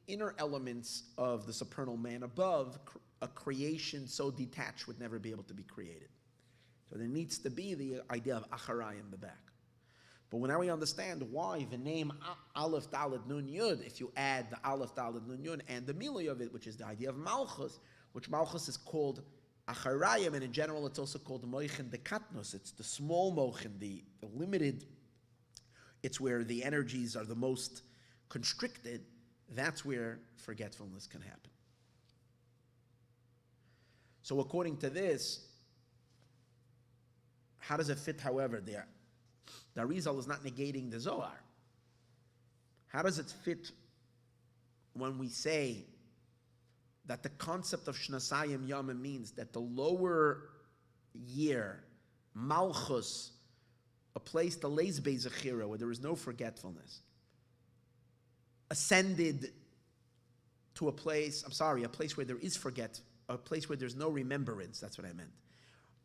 inner elements of the supernal man above, a creation so detached would never be able to be created. So there needs to be the idea of acharayim, the back. But now we understand why the name Aleph Dalet Nun Yud, if you add the Aleph Dalet Nun Yud and the Milui of it, which is the idea of Malchus, which Malchus is called acharayim, and in general it's also called moichin dekatnos. It's the small moichin, the limited. It's where the energies are the most constricted. That's where forgetfulness can happen. So according to this, how does it fit, however, there? The Arizal is not negating the Zohar. How does it fit when we say that the concept of Shnasayim Yamim means that the lower year, Malchus, a place, the Leizbei Zechira, where there is no forgetfulness, ascended to a place where there is a place where there's no remembrance, that's what I meant,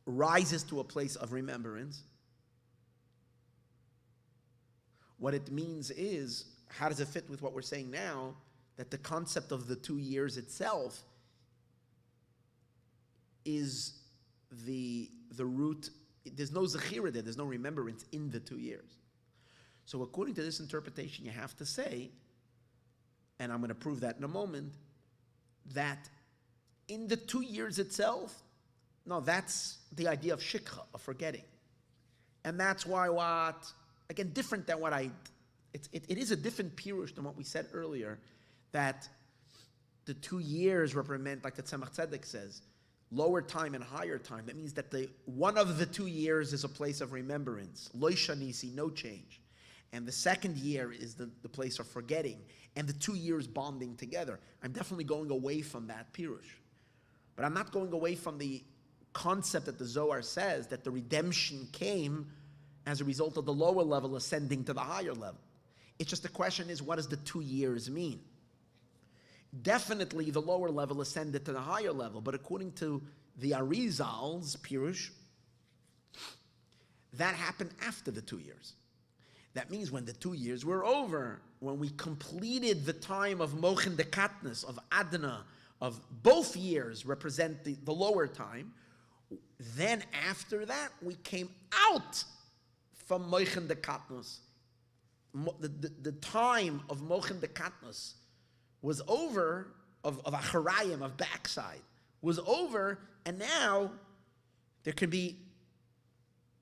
rises to a place of remembrance. What it means is, how does it fit with what we're saying now, that the concept of the 2 years itself is the root. There's no zechira there, there's no remembrance in the 2 years. So according to this interpretation, you have to say, and I'm going to prove that in a moment, that in the 2 years itself, no, that's the idea of shikha, of forgetting. And that's why again, different than it is a different pirush than what we said earlier, that the 2 years represent, like the Tzemach Tzedek says, lower time and higher time. That means that one of the 2 years is a place of remembrance, lo shanisi, no change. And the second year is the place of forgetting, and the 2 years bonding together. I'm definitely going away from that pirush. But I'm not going away from the concept that the Zohar says that the redemption came as a result of the lower level ascending to the higher level. It's just the question is, what does the 2 years mean? Definitely the lower level ascended to the higher level, but according to the Arizal's pirush, that happened after the 2 years. That means when the 2 years were over, when we completed the time of Mochen Dekatnus, of Adna, of both years represent the lower time, then after that we came out from Mochen Dekatnus. The time of Mochen Dekatnus was over, of Acharayim, of backside, was over, and now there can be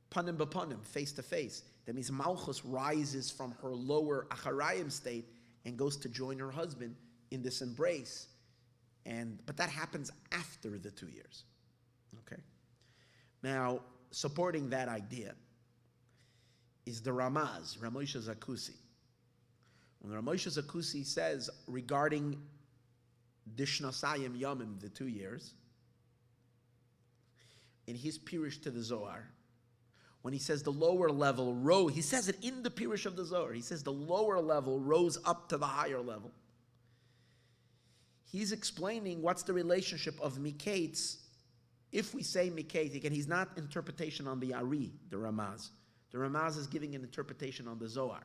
panim b'panim, face to face. That means Malchus rises from her lower Acharayim state and goes to join her husband in this embrace. But that happens after the 2 years. Okay? Now, supporting that idea is the Ramaz, Ramosha Zakusi. When Ramosha Zakusi says regarding Dishnasayim Yamim, the 2 years, in his pirush to the Zohar, when he says the lower level rose, he says it in the pirush of the Zohar, he says the lower level rose up to the higher level. He's explaining what's the relationship of Mikeitz. If we say Mikeitz, again, he's not interpretation on the Ari, the Ramaz. The Ramaz is giving an interpretation on the Zohar.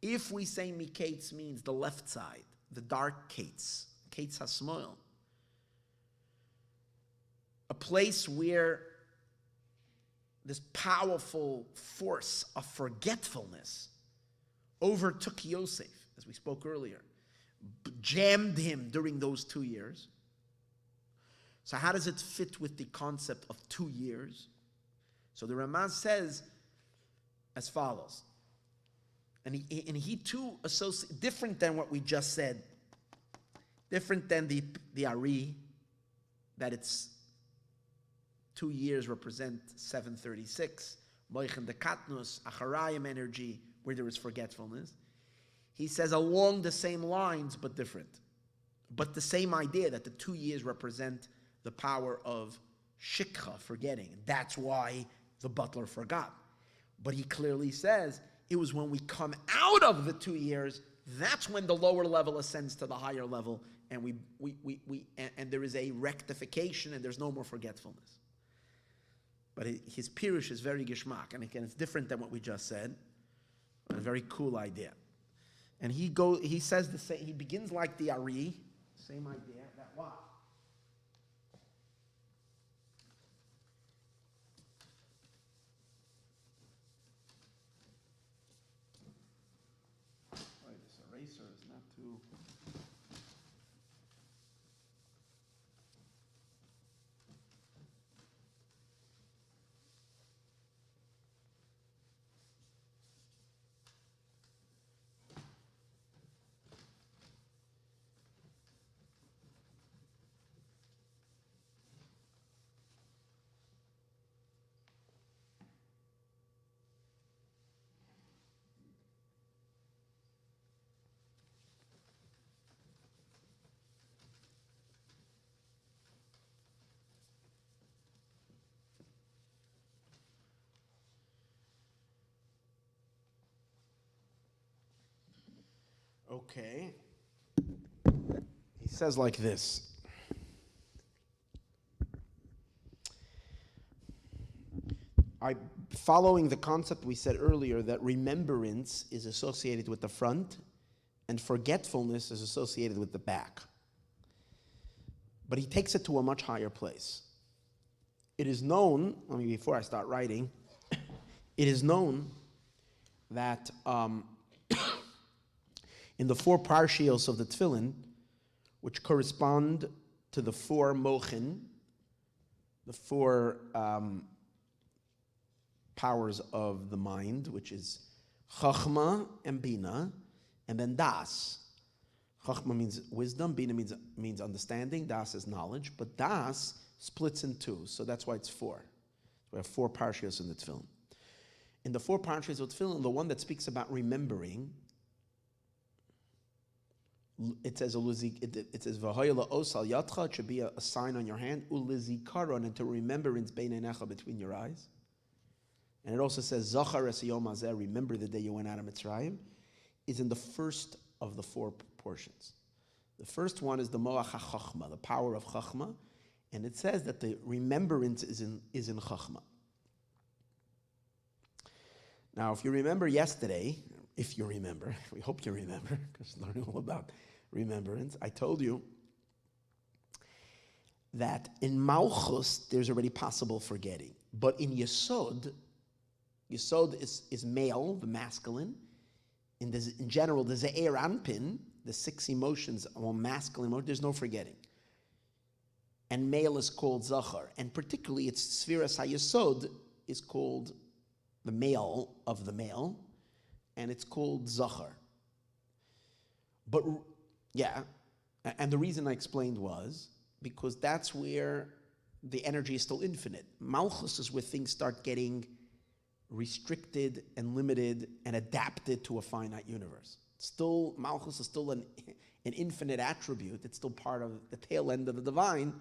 If we say Mikeitz means the left side, the dark Kates, Kates HaSmoil, a place where this powerful force of forgetfulness overtook Yosef, as we spoke earlier, jammed him during those 2 years. So how does it fit with the concept of 2 years? So the Ramaz says as follows, and he too associates, different than what we just said, different than the Ari, that it's 2 years represent 736, Moichen de Katnus, Acharayim energy, where there is forgetfulness. He says along the same lines, but different. But the same idea that the 2 years represent the power of shikha, forgetting. That's why the butler forgot. But he clearly says it was when we come out of the 2 years, that's when the lower level ascends to the higher level, and and there is a rectification, and there's no more forgetfulness. But his pirush is very gishmak, and again, it's different than what we just said. A very cool idea. And he says the same. He begins like the Ari, same idea. That what? Boy, this eraser is not too. Okay. He says like this. Following the concept we said earlier that remembrance is associated with the front and forgetfulness is associated with the back. But he takes it to a much higher place. It is known, before I start writing, it is known that in the 4 parshios of the Tefillin, which correspond to the 4 mochin, the 4 powers of the mind, which is Chachma and Bina, and then Das. Chachma means wisdom, Bina means understanding, Das is knowledge, but Das splits in 2, so that's why it's 4. We have 4 parshios in the Tefillin. In the 4 parshios of Tefillin, the one that speaks about remembering, it says V'hoyla osal yatcha, it should be a sign on your hand, ulizikaron, and to remembrance beinenecha, between your eyes. And it also says Zachar es yom hazeh, remember the day you went out of Mitzrayim, is in the first of the 4 portions. The first one is the moach ha-chachma, the power of chachma, and it says that the remembrance is in chachma. Now, if you remember yesterday, we hope you remember, because learning all about remembrance, I told you that in Malchus, there's already possible forgetting. But in Yesod is male, the masculine. In general, the Ze'er Anpin, the 6 emotions, all masculine emotions, there's no forgetting. And male is called Zachar. And particularly, its Sfiras HaYesod is called the male of the male, and it's called Zachar. But, yeah, and the reason I explained was because that's where the energy is still infinite. Malchus is where things start getting restricted and limited and adapted to a finite universe. Still, Malchus is still an infinite attribute. It's still part of the tail end of the divine,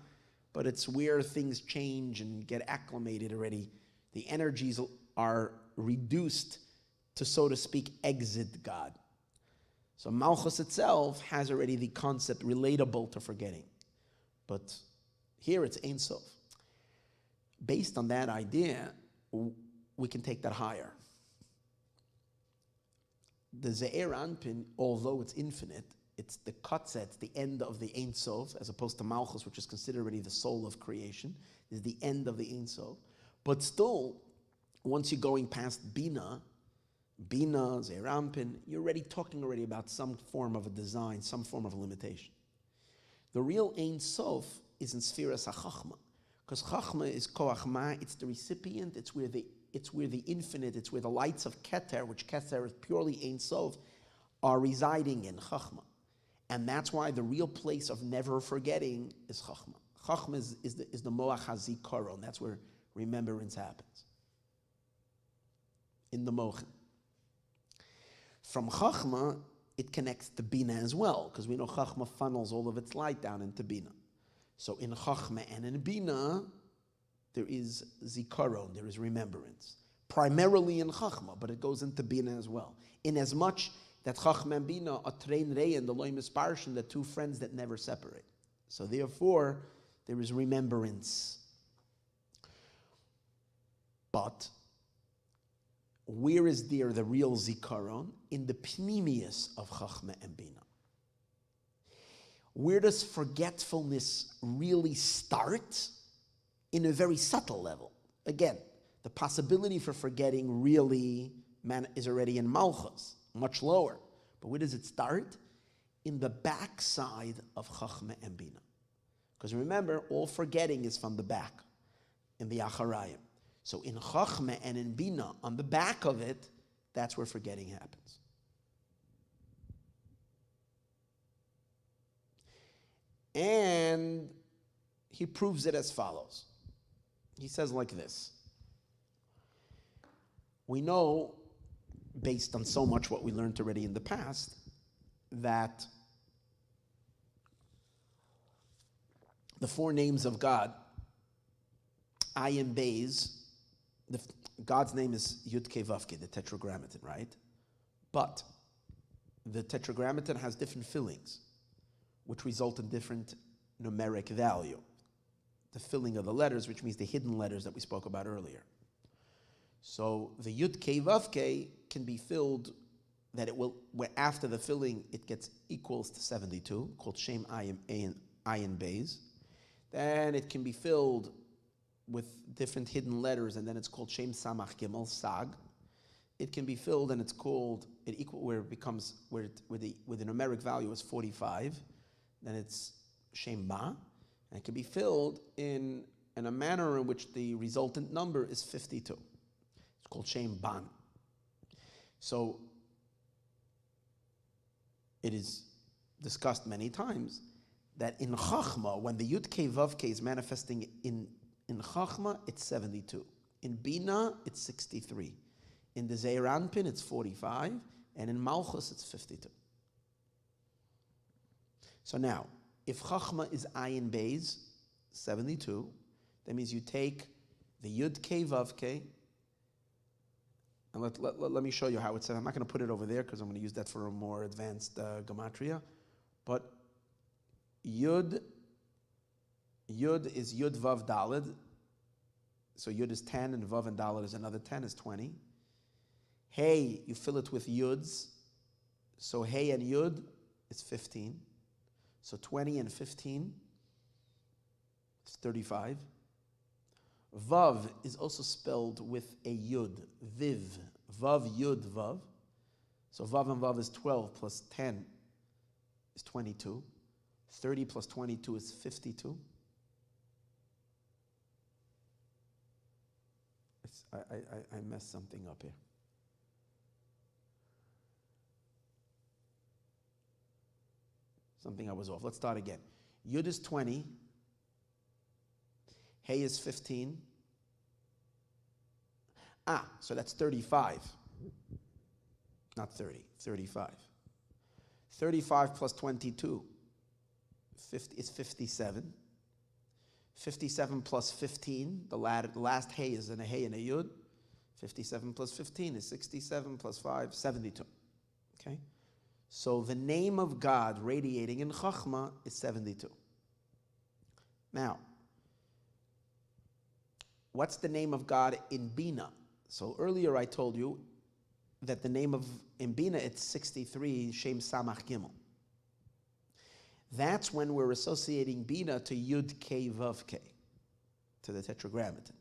but it's where things change and get acclimated already. The energies are reduced to, so to speak, exit God. So Malchus itself has already the concept relatable to forgetting. But here it's Ein Sof. Based on that idea, we can take that higher. The Ze'er Anpin, although it's infinite, it's the Katzet, it's the end of the Ein Sof, as opposed to Malchus, which is considered already the soul of creation, is the end of the Ein Sof. But still, once you're going past Bina, Ze'er Anpin, you're already talking about some form of a design, some form of a limitation. The real Ein Sof is in Sfiras HaChachma, because Chachma is Koach Ma, it's the recipient, it's where the infinite, it's where the lights of Keter, which Keter is purely Ein Sof, are residing in Chachma. And that's why the real place of never forgetting is Chachma. Chachma is the Moach HaZikaron, that's where remembrance happens. In the Mochin. From Chachma, it connects to Bina as well, because we know Chachma funnels all of its light down into Bina. So in Chachma and in Bina, there is Zikaron, there is remembrance. Primarily in Chachma, but it goes into Bina as well. In as much that Chachma and Bina are Trein Rein, the Loim Isparshin, the 2 friends that never separate. So therefore, there is remembrance. But where is there the real Zikaron? In the Pnimius of Chachma and Bina. Where does forgetfulness really start? In a very subtle level. Again, the possibility for forgetting really is already in Malchus, much lower. But where does it start? In the backside of Chachma and Bina. Because remember, all forgetting is from the back, in the Acharayim. So in Chachma and in Bina, on the back of it, that's where forgetting happens. And he proves it as follows. He says like this. We know, based on so much what we learned already in the past, that the 4 names of God, Ayin Beis, God's name is Yud Kei Vav Kei, the Tetragrammaton, right? But the tetragrammaton has different fillings, which result in different numeric value. The filling of the letters, which means the hidden letters that we spoke about earlier. So the Yud Kei Vav Kei can be filled, that it will, where after the filling it gets equals to 72, called Shem Ayin Beis. Then it can be filled with different hidden letters, and then it's called Shem Samach Gimel Sag. It can be filled and it's called it equal where it becomes where the numeric value is 45. Then it's Shem Ba, and it can be filled in a manner in which the resultant number is 52. It's called Shem Ban. So it is discussed many times that in Chachma, when the Yud Kei Vav Kei is manifesting in Chachma, it's 72. In Bina, it's 63. In the Zeir Anpin, it's 45. And in Malchus, it's 52. So now, if Chachma is Ayin Beis, 72, that means you take the Yud Kei Vav Kei, and let me show you how it's said. I'm not going to put it over there because I'm going to use that for a more advanced gematria. But Yud is Yud Vav Daled. So Yud is 10 and Vav and Daled is another 10, is 20. Hey, you fill it with Yuds. So Hey and Yud is 15. So 20 and 15 is 35. Vav is also spelled with a Yud, Viv. Vav, Yud, Vav. So Vav and Vav is 12 plus 10 is 22. 30 plus 22 is 52. I messed something up here. Something I was off. Let's start again. Yud is 20. Hey is 15. So that's 35. Not 30, 35. 35 plus 22 is 57. 57 plus 15, the last Hey is in a Hey and a Yud. 57 plus 15 is 67 plus 5, 72. Okay? So the name of God radiating in Chachma is 72. Now, what's the name of God in Bina? So earlier I told you that the name of, in Bina it's 63, Shem Samach Gimel. That's when we're associating Bina to Yud Kei Vav Kei, to the Tetragrammaton.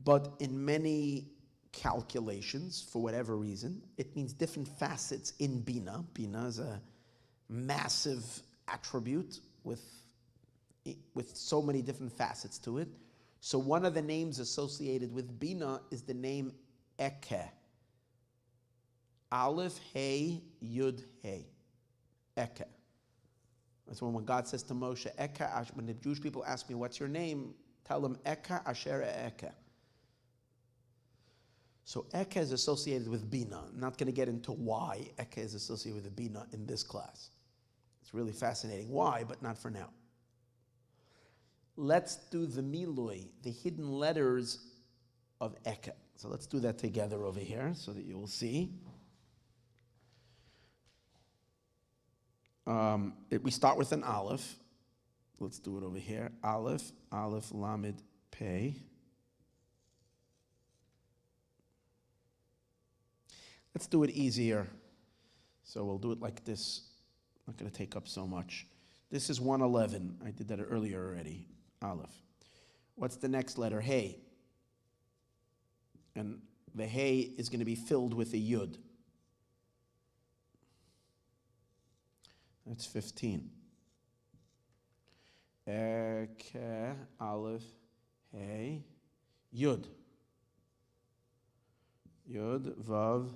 But in many calculations, for whatever reason, it means different facets in Bina. Bina is a massive attribute with so many different facets to it. So one of the names associated with Bina is the name Ekka. Aleph, Hey, Yud, Hey. Ekka. That's when God says to Moshe, Ekka, when the Jewish people ask me, what's your name? Tell them, Ekka, Asher Ekka. So Ekka is associated with Bina. I'm not going to get into why Ekka is associated with the Bina in this class. It's really fascinating why, but not for now. Let's do the Milui, the hidden letters of Ekka. So let's do that together over here so that you will see. We start with an Aleph. Let's do it over here. Aleph, Aleph, Lamed, Pei. Let's do it easier. So we'll do it like this. Not going to take up so much. This is 111. I did that earlier already. Aleph. What's the next letter? Hey. And the Hey is going to be filled with a Yud. That's 15. Ekka, Aleph, Hey, Yud. Yud, Vav,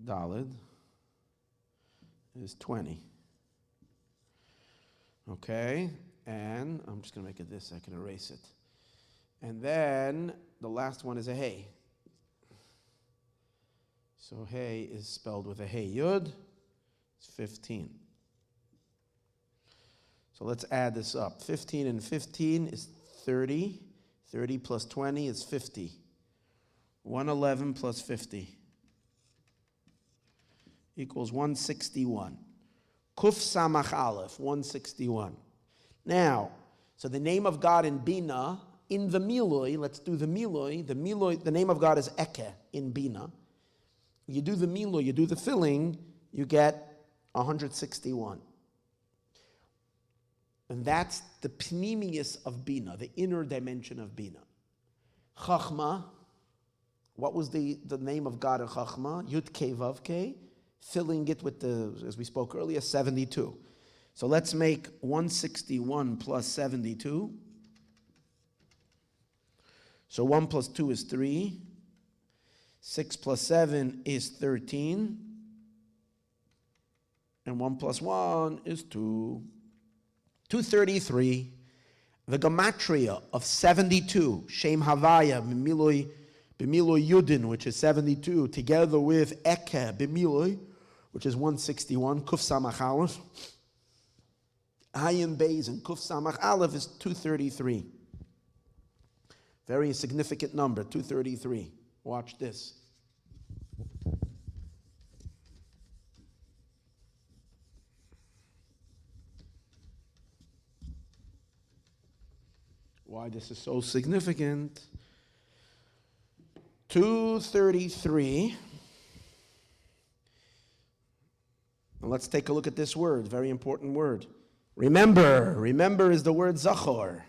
Daled is 20. Okay, and I'm just going to make it this, I can erase it. And then the last one is a Hey. So Hey is spelled with a Hey Yud. It's 15. So let's add this up. 15 and 15 is 30. 30 plus 20 is 50. 111 plus 50. equals 161. Kuf Samach Aleph, 161. Now, so the name of God in Bina, in the Miloi, let's do the Miloi. The name of God is Ekka in Bina. You do the Miloi, you do the filling, you get 161. And that's the pnimius of Bina, the inner dimension of Bina. Chachma, what was the name of God in Chachma? Yud Kei Vav Kei, filling it with as we spoke earlier, 72. So let's make 161 plus 72. So 1 plus 2 is 3. 6 plus 7 is 13. And 1 plus 1 is 2. 233. The gematria of 72, Shem Havaya, B'miloi Yudin, which is 72, together with Ekka, B'miloi, which is 161, Kuf Samach Aleph. Ayin Beis and Kuf Samach Aleph is 233. Very significant number, 233. Watch this. Why this is so significant. 233. And let's take a look at this word, very important word. Remember. Remember is the word Zachor.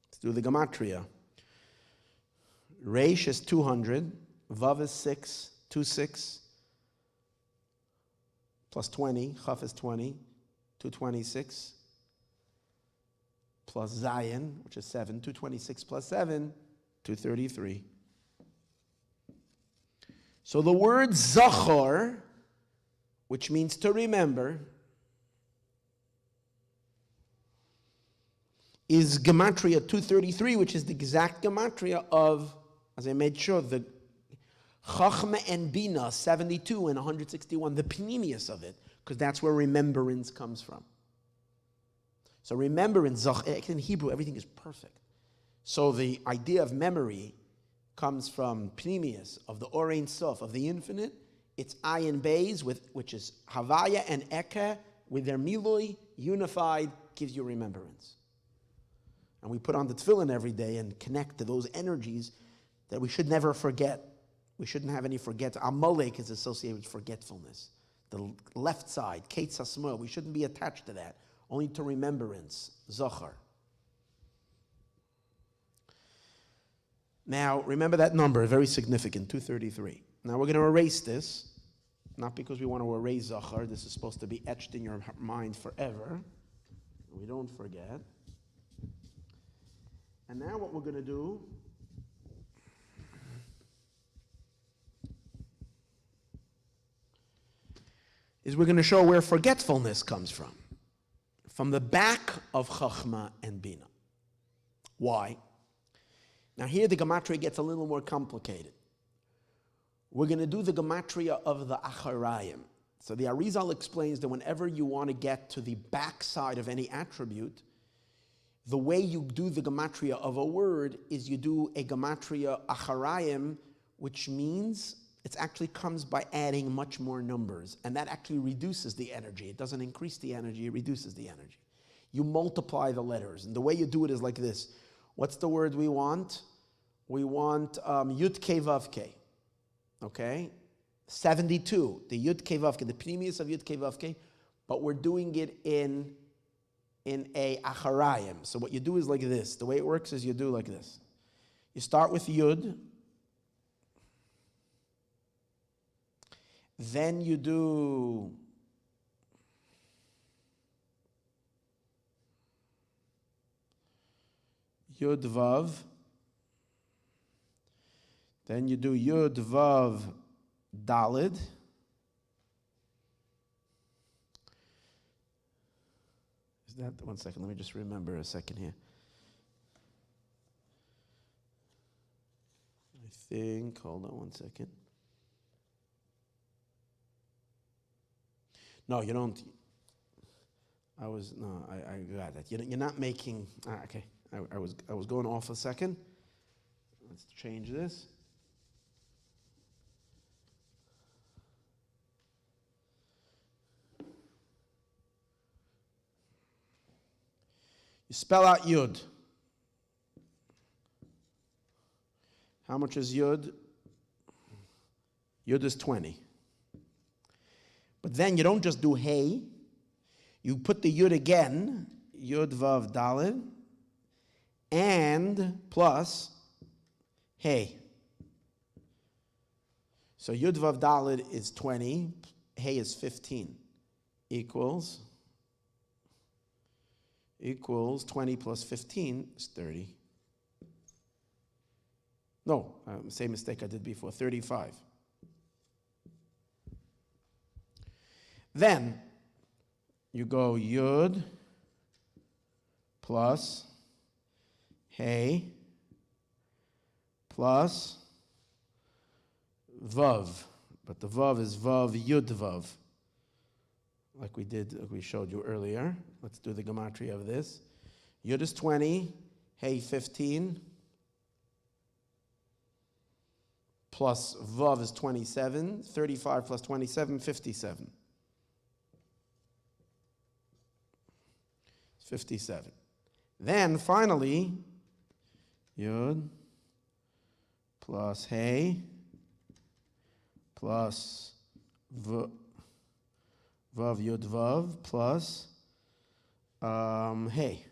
Let's do the gematria. Reish is 200. Vav is 6. 26. Plus 20. Chaf is 20. 226. Plus Zayin, which is 7. 226 plus 7. 233. So the word Zachor, which means to remember, is gematria 233, which is the exact gematria of, as I made sure, the Chachma and Bina, 72 and 161, the pnimius of it, because that's where remembrance comes from. So remembrance, in Hebrew, everything is perfect. So the idea of memory comes from pnimius, of the Or Ein Sof, of the infinite. It's Ayin Beis, which is Havaya and Ekka, with their Miloi, unified, gives you remembrance. And we put on the tefillin every day and connect to those energies that we should never forget. We shouldn't have any forget. Amalek is associated with forgetfulness. The left side, Ketz HaSmol, we shouldn't be attached to that, only to remembrance, Zachar. Now, remember that number, very significant, 233. Now we're going to erase this, not because we want to erase Zachar. This is supposed to be etched in your mind forever. We don't forget. And now what we're going to do is we're going to show where forgetfulness comes from the back of Chachma and Bina. Why? Now here the gematria gets a little more complicated. We're going to do the gematria of the Acharayim. So the Arizal explains that whenever you want to get to the backside of any attribute, the way you do the gematria of a word is you do a gematria Acharayim, which means it actually comes by adding much more numbers, and that actually reduces the energy. It doesn't increase the energy, it reduces the energy. You multiply the letters, and the way you do it is like this. What's the word we want? We want Yud Kei Vav Kei, okay? 72, the Yud Kei Vav Kei, the pnimius of Yud Kei Vav Kei, but we're doing it in a Acharayim. So what you do is like this. The way it works is you do like this. You start with Yud, then you do Yud Vav, then you do Yud Vav Dalid, is that, one second, let me just remember a second here. I think, hold on one second. No, you don't. I got that. You're not making, okay. I was going off a second. Let's change this. You spell out Yud. How much is Yud? Yud is 20. But then you don't just do Hey. You put the Yud again, Yud Vav Daled, and plus Hey. So Yud Vav Daled is 20, Hey is 15, equals 20 plus 15 is 30. No, same mistake I did before, 35. Then you go Yud plus Hey plus Vav. But the Vav is Vav Yud Vav. Like we showed you earlier. Let's do the gematria of this. Yud is 20, Hey 15, plus Vav is 27, 35 plus 27, 57. 57. Then finally, Yud plus Hey plus Vav Yud Vav plus Hey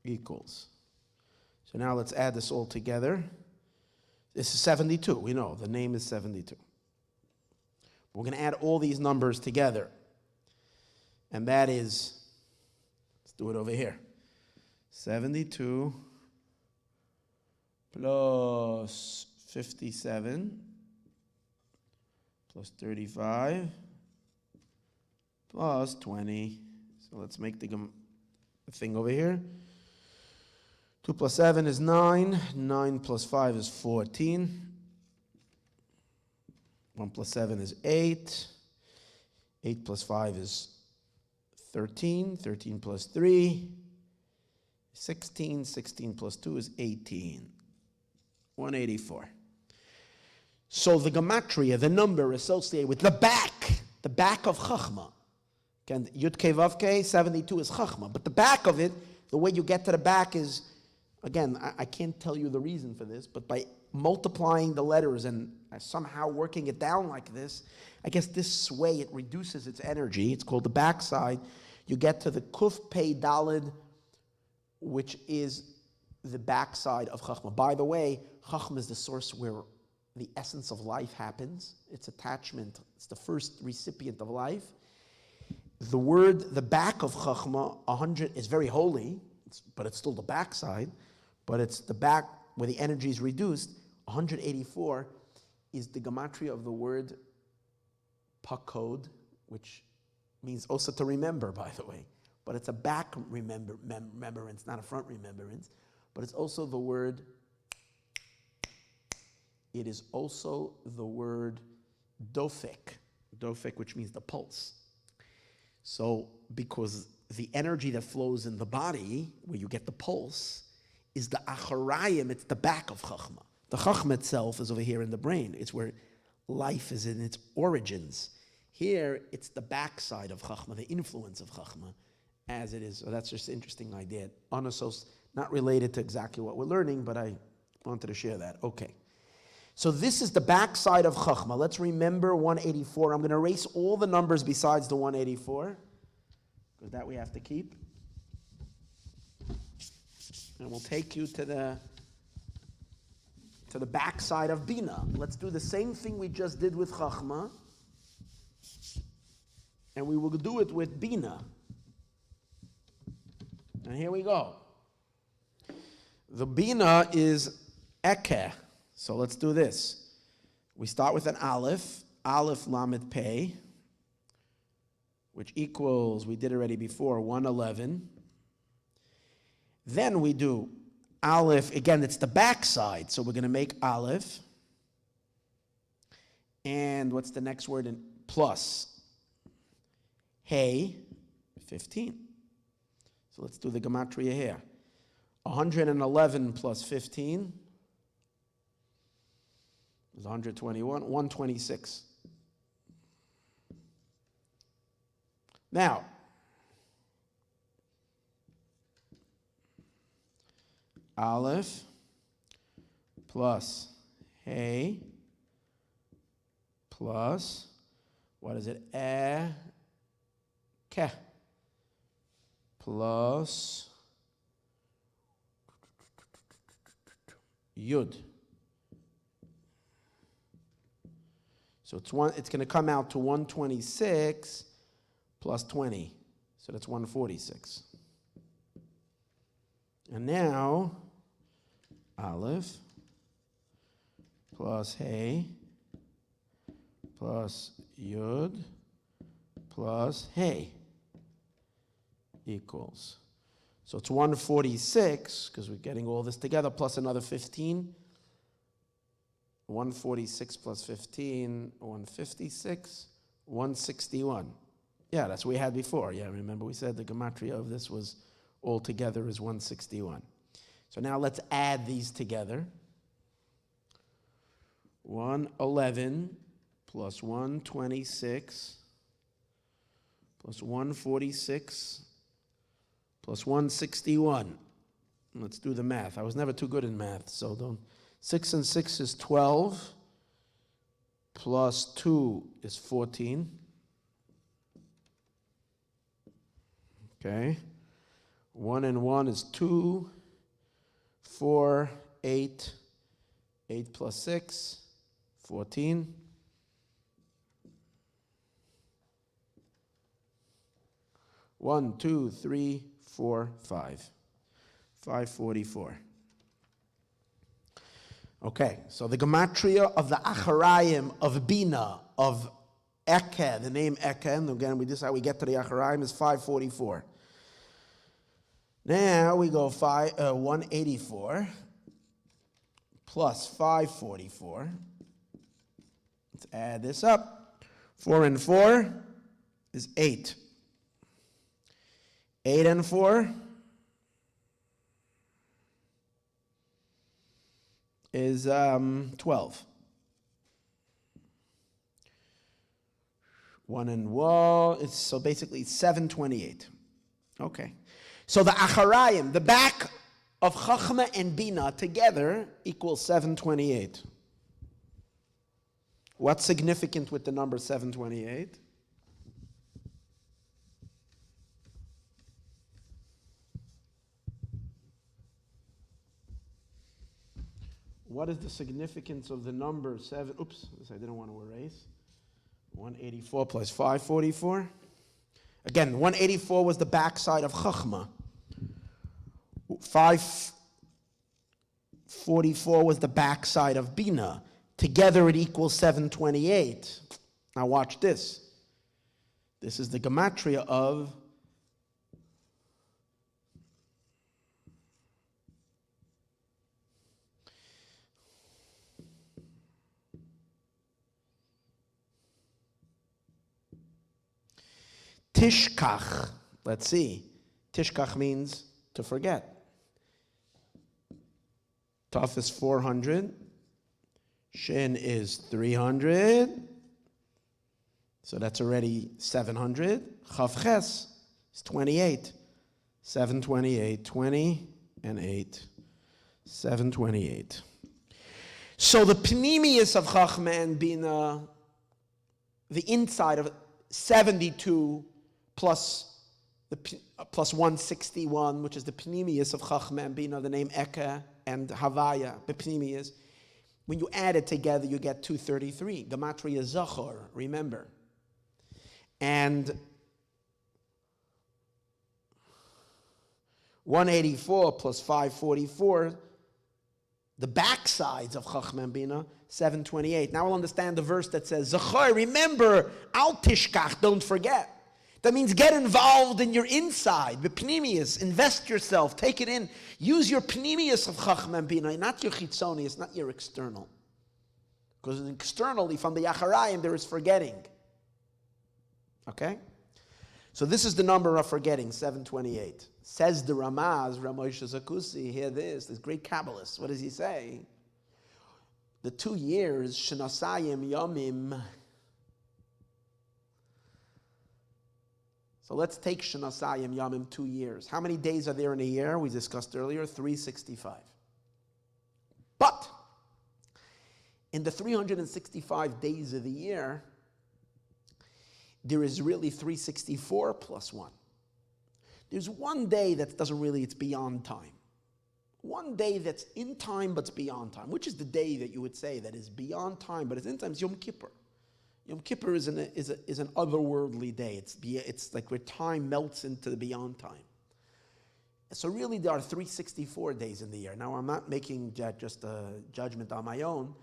equals. So now let's add this all together. This is 72. We know the name is 72. We're going to add all these numbers together. And that is, let's do it over here. 72 plus 57 plus 35 plus 20. So let's make the thing over here. 2 plus 7 is 9. 9 plus 5 is 14. 1 plus 7 is 8. 8 plus 5 is 13. 13 plus 3, 16. 16 plus 2 is 18. 184. So the gematria, the number associated with the back of Chachma. Again, Yud Kei Vav Kei, 72 is Chachma. But the back of it, the way you get to the back is, again, I can't tell you the reason for this, but by multiplying the letters and somehow working it down like this, I guess this way it reduces its energy. It's called the backside. You get to the Kuf Pei Daled, which is the backside of Chachma. By the way, Chachma is the source where the essence of life happens. It's attachment. It's the first recipient of life. The word, the back of Chachma, 100, is very holy, but it's still the backside. But it's the back where the energy is reduced. 184 is the gematria of the word pakod, which means also to remember, by the way. But it's a back remembrance, not a front remembrance. But it's also the word, it is also the word dofek, which means the pulse. So, because the energy that flows in the body, where you get the pulse, is the acharayim, it's the back of Chachma. The Chachma itself is over here in the brain. It's where life is in its origins. Here, it's the backside of Chachma, the influence of Chachma, as it is. So that's just an interesting idea. Not related to exactly what we're learning, but I wanted to share that. Okay. So this is the backside of Chachma. Let's remember 184. I'm going to erase all the numbers besides the 184, because that we have to keep. And we'll take you to the backside of Bina. Let's do the same thing we just did with Chachma, and we will do it with Bina. And here we go. The Bina is Ekka. So let's do this. We start with an Aleph, Aleph Lamed Pei, which equals, we did already before, 111. Then we do Aleph, again, it's the backside, so we're going to make Aleph. And what's the next word? Plus. Hey, 15. So let's do the gematria here. 111 plus 15 is 121, 126. Now, Aleph plus Hey plus, what is it? Ekka plus Yud. So it's going to come out to 126 plus 20. So that's 146. And now, Aleph plus Hey plus Yud plus Hey equals. So it's 146, because we're getting all this together, plus another 15. 146 plus 15, 156, 161. Yeah, that's what we had before. Yeah, remember we said the gematria of this was all together is 161. So now let's add these together. 111 plus 126 plus 146 plus 161. Let's do the math. I was never too good in math, so don't. 6 and 6 is 12, plus 2 is 14. Okay. 1 and 1 is 2, 4, 8, 8 plus 6, 14. 1, 2, 3, 4, 5. 544. Okay, so the gematria of the Acharayim of Bina, of Ekka, the name Ekka, and again, this is how we get to the Acharayim, is 544. Now we go 184 plus 544. Let's add this up. 4 and 4 is 8. 8 and 4 is 12. 1 and 1, it's so basically 728. Okay. So the Acharayim, the back of Chachma and Bina together equals 728. What's significant with the number 728? What is the significance of the number 7? Oops, this I didn't want to erase. 184 plus 544. Again, 184 was the backside of Chachma. 544 was the backside of Bina. Together it equals 728. Now watch this. This is the gematria of Tishkach. Let's see. Tishkach means to forget. Taf is 400. Shin is 300. So that's already 700. Chav Ches is 28. 728. 20 and 8. 728. So the Pnimius of Chachma and Bina, the inside of 72 plus 161, which is the Pnimius of Chachma and Bina, the name Ekka and Havaya, the Pnimius. When you add it together, you get 233. Gematria Zachor, remember. And 184 plus 544, the backsides of Chachma and Bina, 728. Now we'll understand the verse that says, Zachor, remember, al tishkach, don't forget. That means get involved in your inside, the pnimius, invest yourself, take it in. Use your pnimius of Chachma and Bina, not your chitzonius, not your external. Because externally, from the Acharayim, there is forgetting. Okay? So this is the number of forgetting, 728. Says the Ramaz, Ramosha Zakusi, hear this great Kabbalist. What does he say? The 2 years, Shenasayim Yomim, So let's take Shanasayim Yamim, 2 years. How many days are there in a year? We discussed earlier, 365. But in the 365 days of the year, there is really 364 plus 1. There's one day that doesn't really, it's beyond time. One day that's in time, but it's beyond time. Which is the day that you would say that is beyond time, but it's in time? It's Yom Kippur. Yom Kippur is an otherworldly day. It's like where time melts into the beyond time. So really there are 364 days in the year. Now I'm not making just a judgment on my own.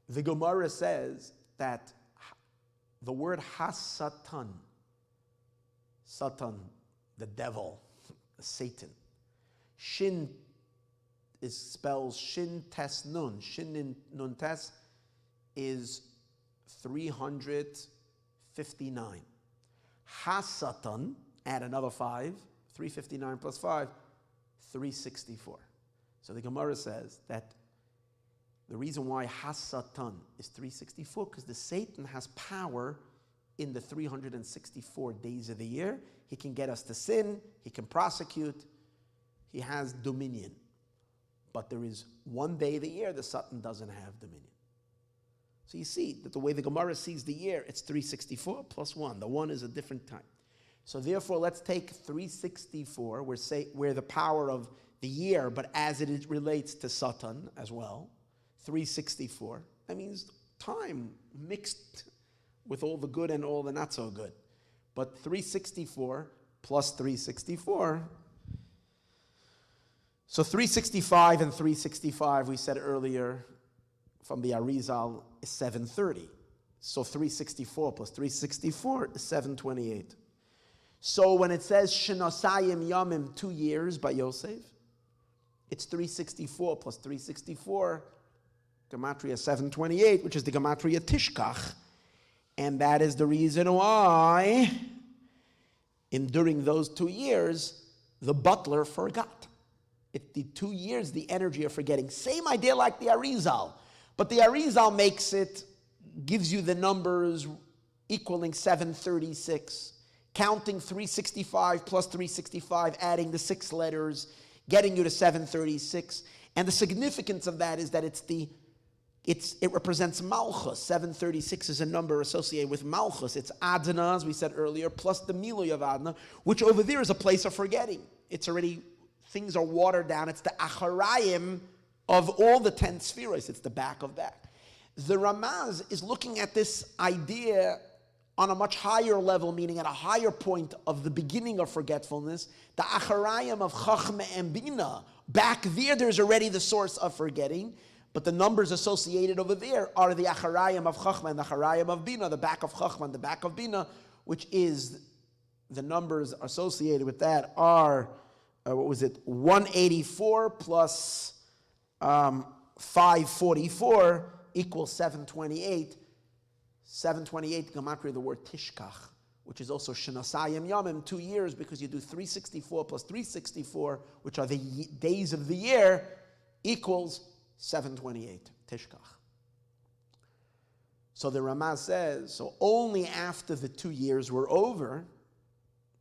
The Gemara says that the word Hasatan, Satan, the devil, Satan, Shin spells Shin Tes Nun. Shin Nun Tes is 359. Hasatan, add another 5, 359 plus 5, 364. So the Gemara says that the reason why Hasatan is 364, because the Satan has power in the 364 days of the year. He can get us to sin, he can prosecute, he has dominion. But there is one day of the year the Satan doesn't have dominion. So you see that the way the Gemara sees the year, it's 364 plus 1. The 1 is a different time. So therefore, let's take 364, where the power of the year, but as it relates to Satan as well, 364. That means time mixed with all the good and all the not so good. But 364 plus 364. So 365 and 365, we said earlier, from the Arizal, is 730. So 364 plus 364 is 728. So when it says Shenasayim Yamim, 2 years by Yosef, it's 364 plus 364, Gematria 728, which is the Gematria Tishkach. And that is the reason why, during those 2 years, the butler forgot. The 2 years, the energy of forgetting. Same idea like the Arizal. But the Arizal gives you the numbers equaling 736, counting 365 plus 365, adding the 6 letters, getting you to 736. And the significance of that is that it represents Malchus. 736 is a number associated with Malchus. It's Adonai, as we said earlier, plus the Milui of Adonai, which over there is a place of forgetting. Things are watered down. It's the Acharayim of all the 10 spheres. It's the back of back. The Ramaz is looking at this idea on a much higher level, meaning at a higher point of the beginning of forgetfulness, the Acharayim of Chachma and Bina. Back there's already the source of forgetting, but the numbers associated over there are the Acharayim of Chachma and the Acharayim of Bina, the back of Chachma and the back of Bina, which is, the numbers associated with that are, 184 plus 544 equals 728. 728, Gematria, the word Tishkach, which is also Shenasayim Yamim, 2 years, because you do 364 plus 364, which are the days of the year, equals 728, Tishkach. So the Ramaz says, so only after the 2 years were over,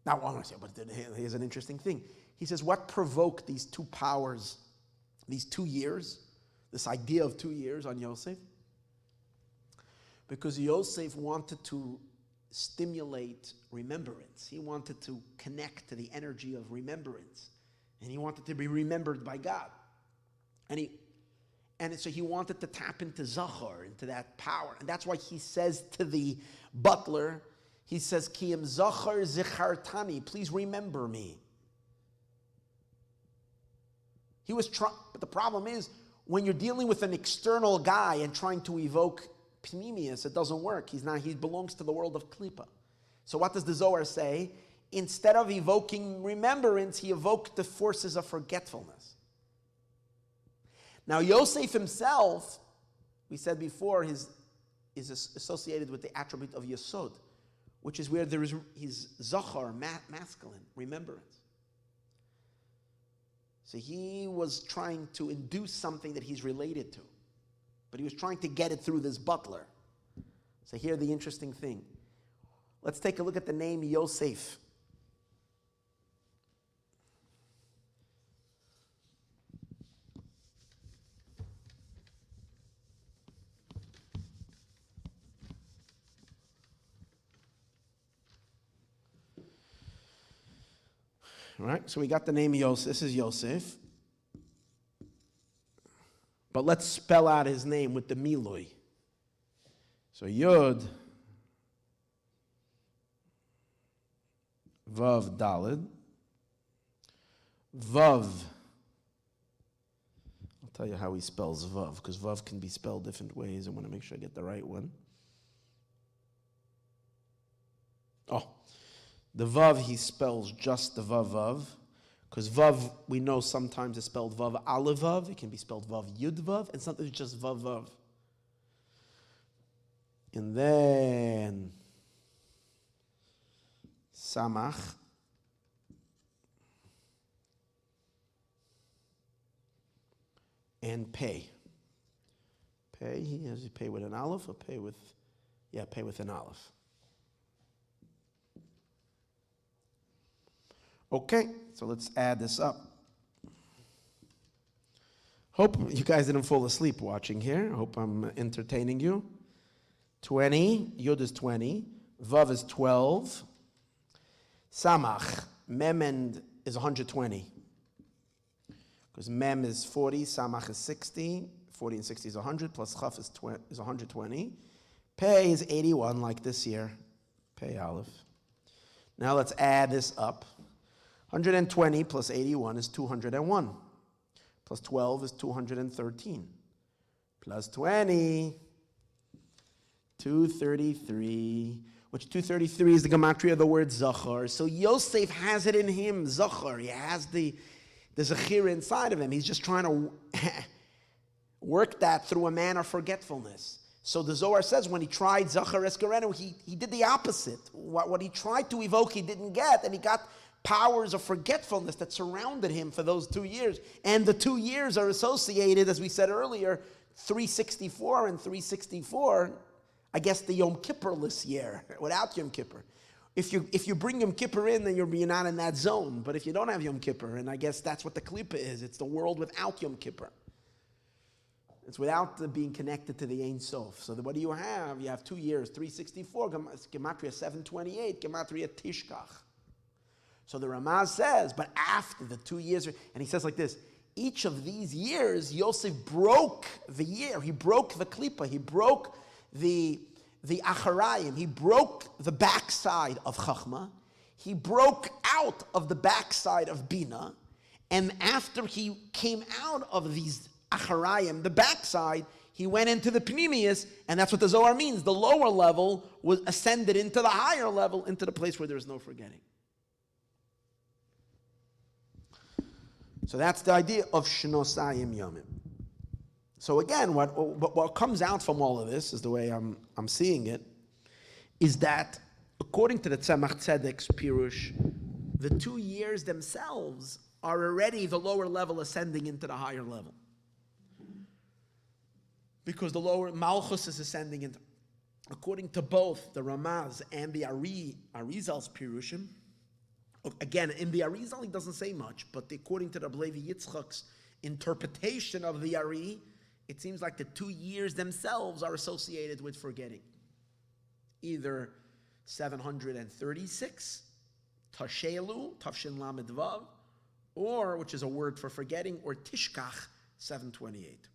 now I want to say, but here's an interesting thing. He says, what provoked these two powers, these 2 years, this idea of 2 years on Yosef? Because Yosef wanted to stimulate remembrance. He wanted to connect to the energy of remembrance. And he wanted to be remembered by God. And so he wanted to tap into Zachar, into that power. And that's why he says to the butler, he says, Kiyam Zachar Zichartani, please remember me. He was trying, but the problem is, when you're dealing with an external guy and trying to evoke Pnimius, it doesn't work. He belongs to the world of Klippa. So what does the Zohar say? Instead of evoking remembrance, he evoked the forces of forgetfulness. Now Yosef himself, we said before, is associated with the attribute of Yesod, which is where he's Zachar, masculine, remembrance. So he was trying to induce something that he's related to. But he was trying to get it through this butler. So here the interesting thing. Let's take a look at the name Yosef. Right? So we got the name Yosef. This is Yosef. But let's spell out his name with the Miloi. So Yod, Vav, Daled. Vav. I'll tell you how he spells Vav, because Vav can be spelled different ways. I want to make sure I get the right one. Oh, the Vav he spells just the Vav, because Vav, we know sometimes it's spelled Vav Aleph Vav, it can be spelled Vav Yud Vav, and sometimes it's just Vav. And then Samach. And pay. Pay, he has to pay with an aleph or pay with an aleph. Okay, so let's add this up. Hope you guys didn't fall asleep watching here. Hope I'm entertaining you. 20, Yud is 20, Vav is 12, Samach, Mem is 120. Because Mem is 40, Samach is 60, 40 and 60 is 100, plus Chaf is 120. Pei is 81, like this year. Pei Aleph. Now let's add this up. 120 plus 81 is 201. Plus 12 is 213. Plus 20, 233. Which 233 is the gematria of the word Zachar. So Yosef has it in him, Zachar. He has the Zechira inside of him. He's just trying to work that through a man of forgetfulness. So the Zohar says when he tried Zachar Eskarenu, he did the opposite. What he tried to evoke, he didn't get, and he got powers of forgetfulness that surrounded him for those 2 years. And the 2 years are associated, as we said earlier, 364 and 364, I guess the Yom Kippur-less year, without Yom Kippur. If you bring Yom Kippur in, then you're not in that zone. But if you don't have Yom Kippur, and I guess that's what the Klippa is, it's the world without Yom Kippur. It's without being connected to the Ein Sof. So what do you have? You have 2 years, 364, Gematria 728, Gematria Tishkach. So the Ramaz says, but after the 2 years, and he says like this, each of these years, Yosef broke the year. He broke the Klippa. He broke the Acharayim. He broke the backside of Chachma. He broke out of the backside of Bina. And after he came out of these Acharayim, the backside, he went into the Pnimius, and that's what the Zohar means. The lower level was ascended into the higher level, into the place where there's no forgetting. So that's the idea of Shnosayim Yomim. So again, what comes out from all of this, is the way I'm seeing it, is that according to the Tzemach Tzedek's Pirush, the 2 years themselves are already the lower level ascending into the higher level. Because the lower Malchus is ascending into, according to both the Ramaz and the Arizal's Pirushim. Again, in the Arizal he doesn't say much, but according to the Levi Yitzchak's interpretation of the Ari, it seems like the 2 years themselves are associated with forgetting. Either 736, Tashelu, Tafshin Lamed Vav, or, which is a word for forgetting, or Tishkach, 728.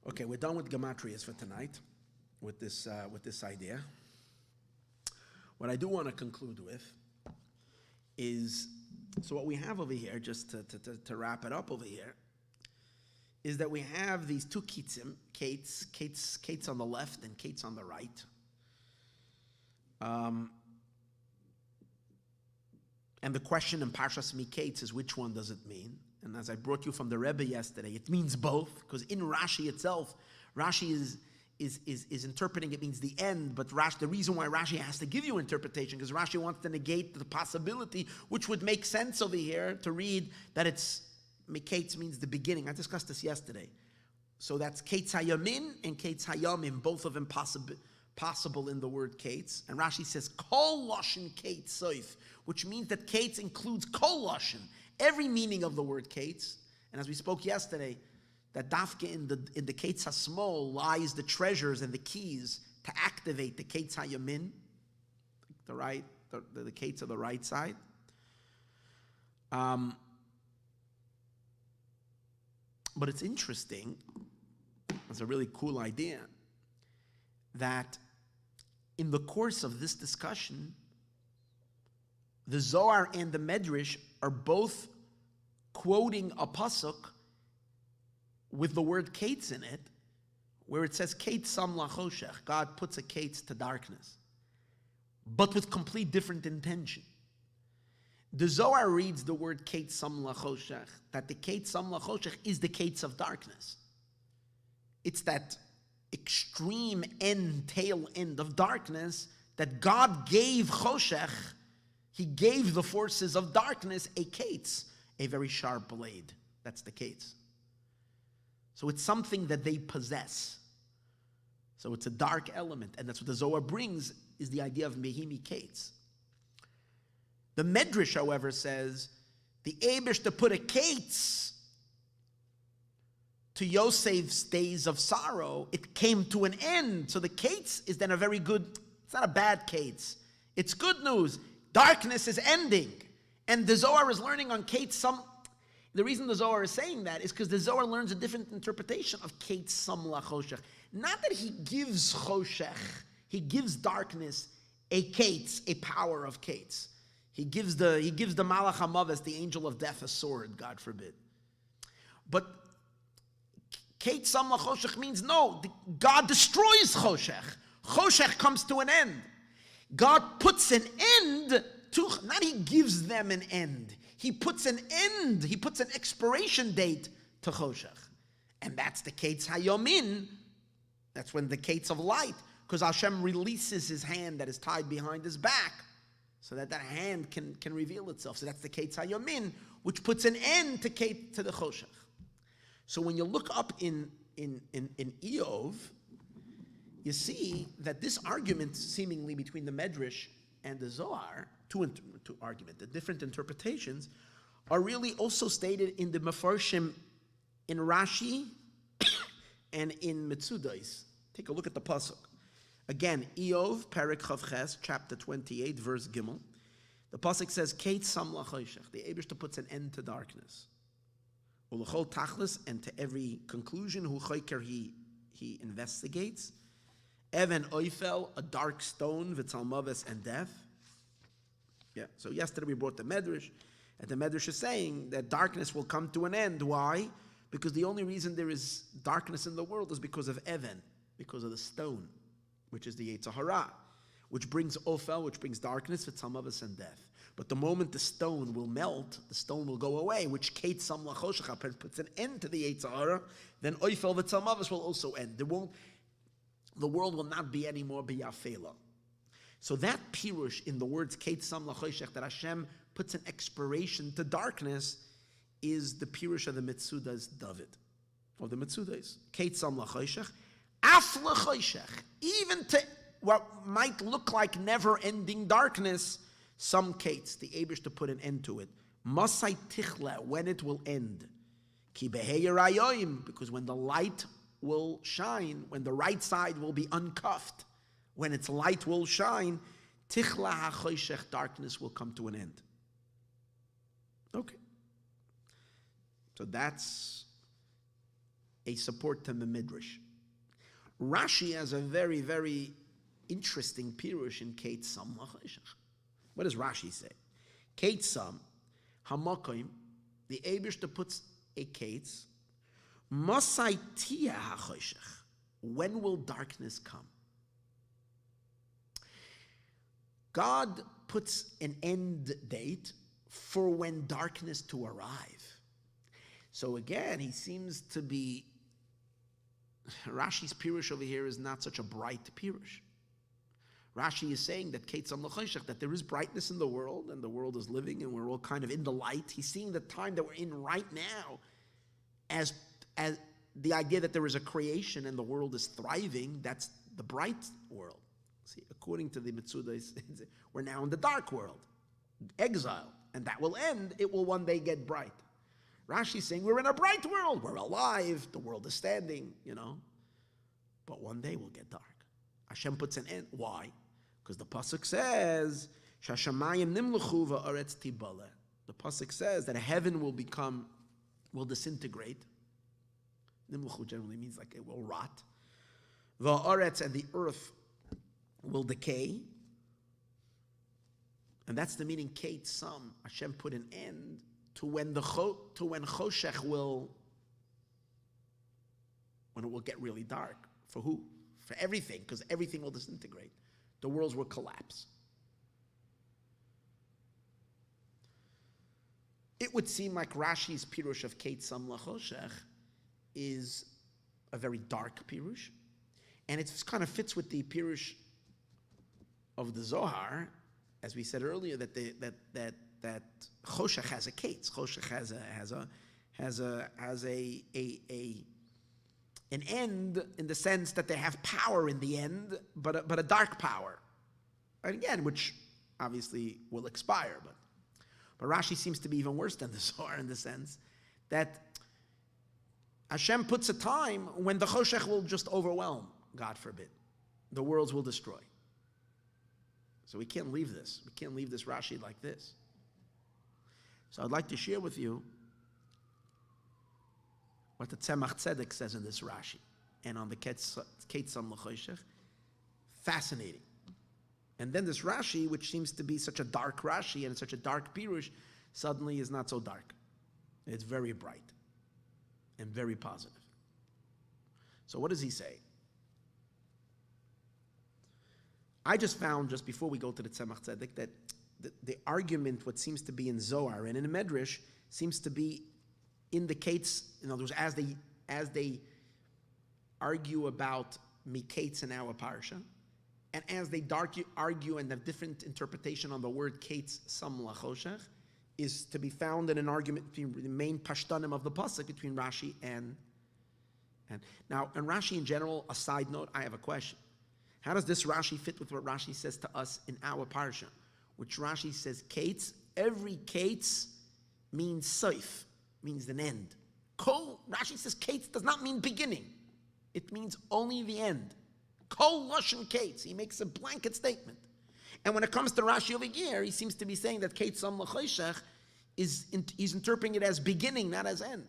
Okay, we're done with Gematrias for tonight, with this idea. What I do want to conclude with is, so what we have over here, just to wrap it up over here, is that we have these two kitzim, Kates on the left and Kates on the right. And the question in Parshas Mikeitz is, which one does it mean? And as I brought you from the Rebbe yesterday, it means both, because in Rashi itself, Rashi is interpreting it means the end, but the reason why Rashi has to give you interpretation, because Rashi wants to negate the possibility, which would make sense over here, to read that it's, Mikeitz means the beginning. I discussed this yesterday. So that's Kates Hayamin and Kates Hayamim, both of them possible in the word Kates. And Rashi says, Kol Lashon Kates Soif, which means that Kates includes Kol Lashon, every meaning of the word Kates. And as we spoke yesterday, that dafke in the Kates HaSmol lies the treasures and the keys to activate the Kates HaYamin, the Kates of the right side. But it's interesting, it's a really cool idea, that in the course of this discussion, the Zohar and the Medrash are both quoting a pasuk with the word kates in it, where it says kates sam lachoshech, God puts a kates to darkness, but with complete different intention. The Zohar reads the word kates sam lachoshech, that the kates sam lachoshech is the kates of darkness. It's that extreme tail end of darkness that God gave choshech. He gave the forces of darkness a kates, a very sharp blade. That's the kates. So it's something that they possess. So it's a dark element, and that's what the Zohar brings, is the idea of mehimi kates. The Medrash, however, says the Eibush to put a kates to Yosef's days of sorrow, it came to an end. So the kates is then a very good, it's not a bad kates. It's good news. Darkness is ending. And the Zohar is learning on kates the reason the Zohar is saying that is because the Zohar learns a different interpretation of kates sam lachoshech. Not that he gives choshech, he gives darkness a kates, a power of kates. He gives the Malach HaMaves, the angel of death, a sword, God forbid. But kates sam lachoshech means no, God destroys choshech. Choshech comes to an end. God puts an end to, not he gives them an end. He puts an end, he puts an expiration date to choshech. And that's the kates hayomin. That's when the kates of light, because Hashem releases his hand that is tied behind his back, so that hand can reveal itself. So that's the kates hayomin, which puts an end to the choshech. So when you look up in Eov, you see that this argument, seemingly between the Medrash and the Zohar, two arguments, the different interpretations, are really also stated in the Mefarshim, in Rashi, and in Metzudos. Take a look at the pasuk. Again, Eov, Perek Chavches, chapter 28, verse Gimel. The pasuk says, "Kate sam lachoshech." The Eibush puts an end to darkness. Ulachol tachlis, and to every conclusion, hu choker, he investigates. Even oifel, a dark stone, v'tzalmaves, and death. Yeah. So yesterday we brought the Medrash, and the Medrash is saying that darkness will come to an end. Why? Because the only reason there is darkness in the world is because of Even, because of the stone, which is the Yetzer Hara, which brings Ophel, which brings darkness, v'tzalmaves, and death. But the moment the stone will melt, the stone will go away, which Kate Sam Lachoshech puts an end to the Yetzer Hara, then Ophel v'tzalmaves will also end. The world will not be anymore biyafela. So that pirush in the words Kate Sam Lachoshech, that Hashem puts an expiration to darkness, is the pirush of the Metzudas David, of the Metzudas. Kate Sam Lachoshech, Af Lachoshech, even to what might look like never-ending darkness, some kates, the Eibush to put an end to it. Masai Tichla, when it will end. Ki behei, because when the light will shine, when the right side will be uncuffed, when its light will shine, Tichla HaChoshech, darkness will come to an end. Okay. So that's a support to the Midrash. Rashi has a very, very interesting pirush in Kate Sam LaChoshech. What does Rashi say? Kate Sam, Hamakoim, the Eibush puts a Kates, Masai Tia HaChoshech, when will darkness come? God puts an end date for when darkness to arrive. So again, he seems to be, Rashi's pirush over here is not such a bright pirush. Rashi is saying that Kate Sam L'Choshech, that there is brightness in the world, and the world is living, and we're all kind of in the light. He's seeing the time that we're in right now as the idea that there is a creation and the world is thriving. That's the bright world. See, according to the Metzudos, we're now in the dark world, exile, and that will end. It will one day get bright. Rashi's saying we're in a bright world. We're alive. The world is standing, But one day we'll get dark. Hashem puts an end. Why? Because the pasuk says, "Shashamayim nimluchu va'aretz tibale." The pasuk says that heaven will disintegrate. Nimluchu generally means like it will rot. Va'aretz, and the earth will decay. And that's the meaning. Kate Sam. Hashem put an end to when Choshech when it will get really dark. For who? For everything, because everything will disintegrate. The worlds will collapse. It would seem like Rashi's pirush of Kate Sam LaChoshech is a very dark pirush, and it kind of fits with the pirush of the Zohar, as we said earlier, that Choshech has a Kate. Choshech has an end in the sense that they have power in the end, but a dark power, and again, which obviously will expire. But Rashi seems to be even worse than the Zohar in the sense that Hashem puts a time when the Choshech will just overwhelm, God forbid. The worlds will destroy. So we can't leave this. We can't leave this Rashi like this. So I'd like to share with you what the Tzemach Tzedek says in this Rashi and on the Kate Sam LaChoshech. Fascinating. And then this Rashi, which seems to be such a dark Rashi and such a dark Pirush, suddenly is not so dark. It's very bright and very positive. So what does he say? I just found, just before we go to the Tzemach Tzedek, that the argument, what seems to be in Zohar and in Medrash, seems to be indicates, in other words, as they argue about Mikeitz in our parsha, and as they argue and have different interpretation on the word Kate Sam LaChoshech, is to be found in an argument between the main pashtanim of the pasuk, between Rashi and now, and Rashi in general, a side note, I have a question. How does this Rashi fit with what Rashi says to us in our parsha? Which Rashi says, Kates, every Kates means seif, means an end. Rashi says Kates does not mean beginning. It means only the end. Kol Lashon Kates. He makes a blanket statement. And when it comes to Rashi over here, he seems to be saying that Kate Sam LaChoshech he's interpreting it as beginning, not as end.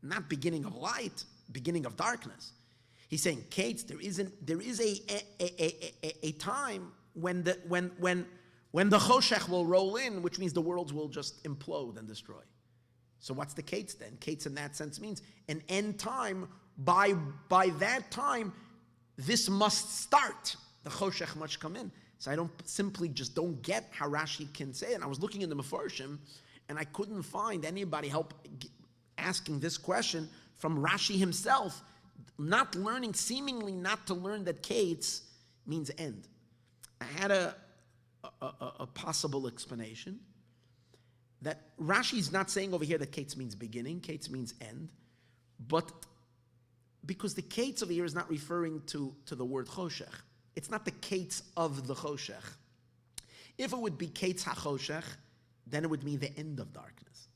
Not beginning of light, beginning of darkness. He's saying, Kate, there is a time when the Choshech will roll in, which means the worlds will just implode and destroy. So what's the Kates then? Kates in that sense means an end time. By that time, this must start. The Choshech must come in. So I don't get how Rashi can say it. And I was looking in the Mefarshim, and I couldn't find anybody asking this question from Rashi himself, seemingly not to learn that Kates means end. I had a possible explanation that Rashi's not saying over here that Kates means beginning, Kates means end, but because the Kates over here is not referring to the word Choshech. It's not the Kates of the Choshech. If it would be Kates HaChoshech, then it would mean the end of darkness.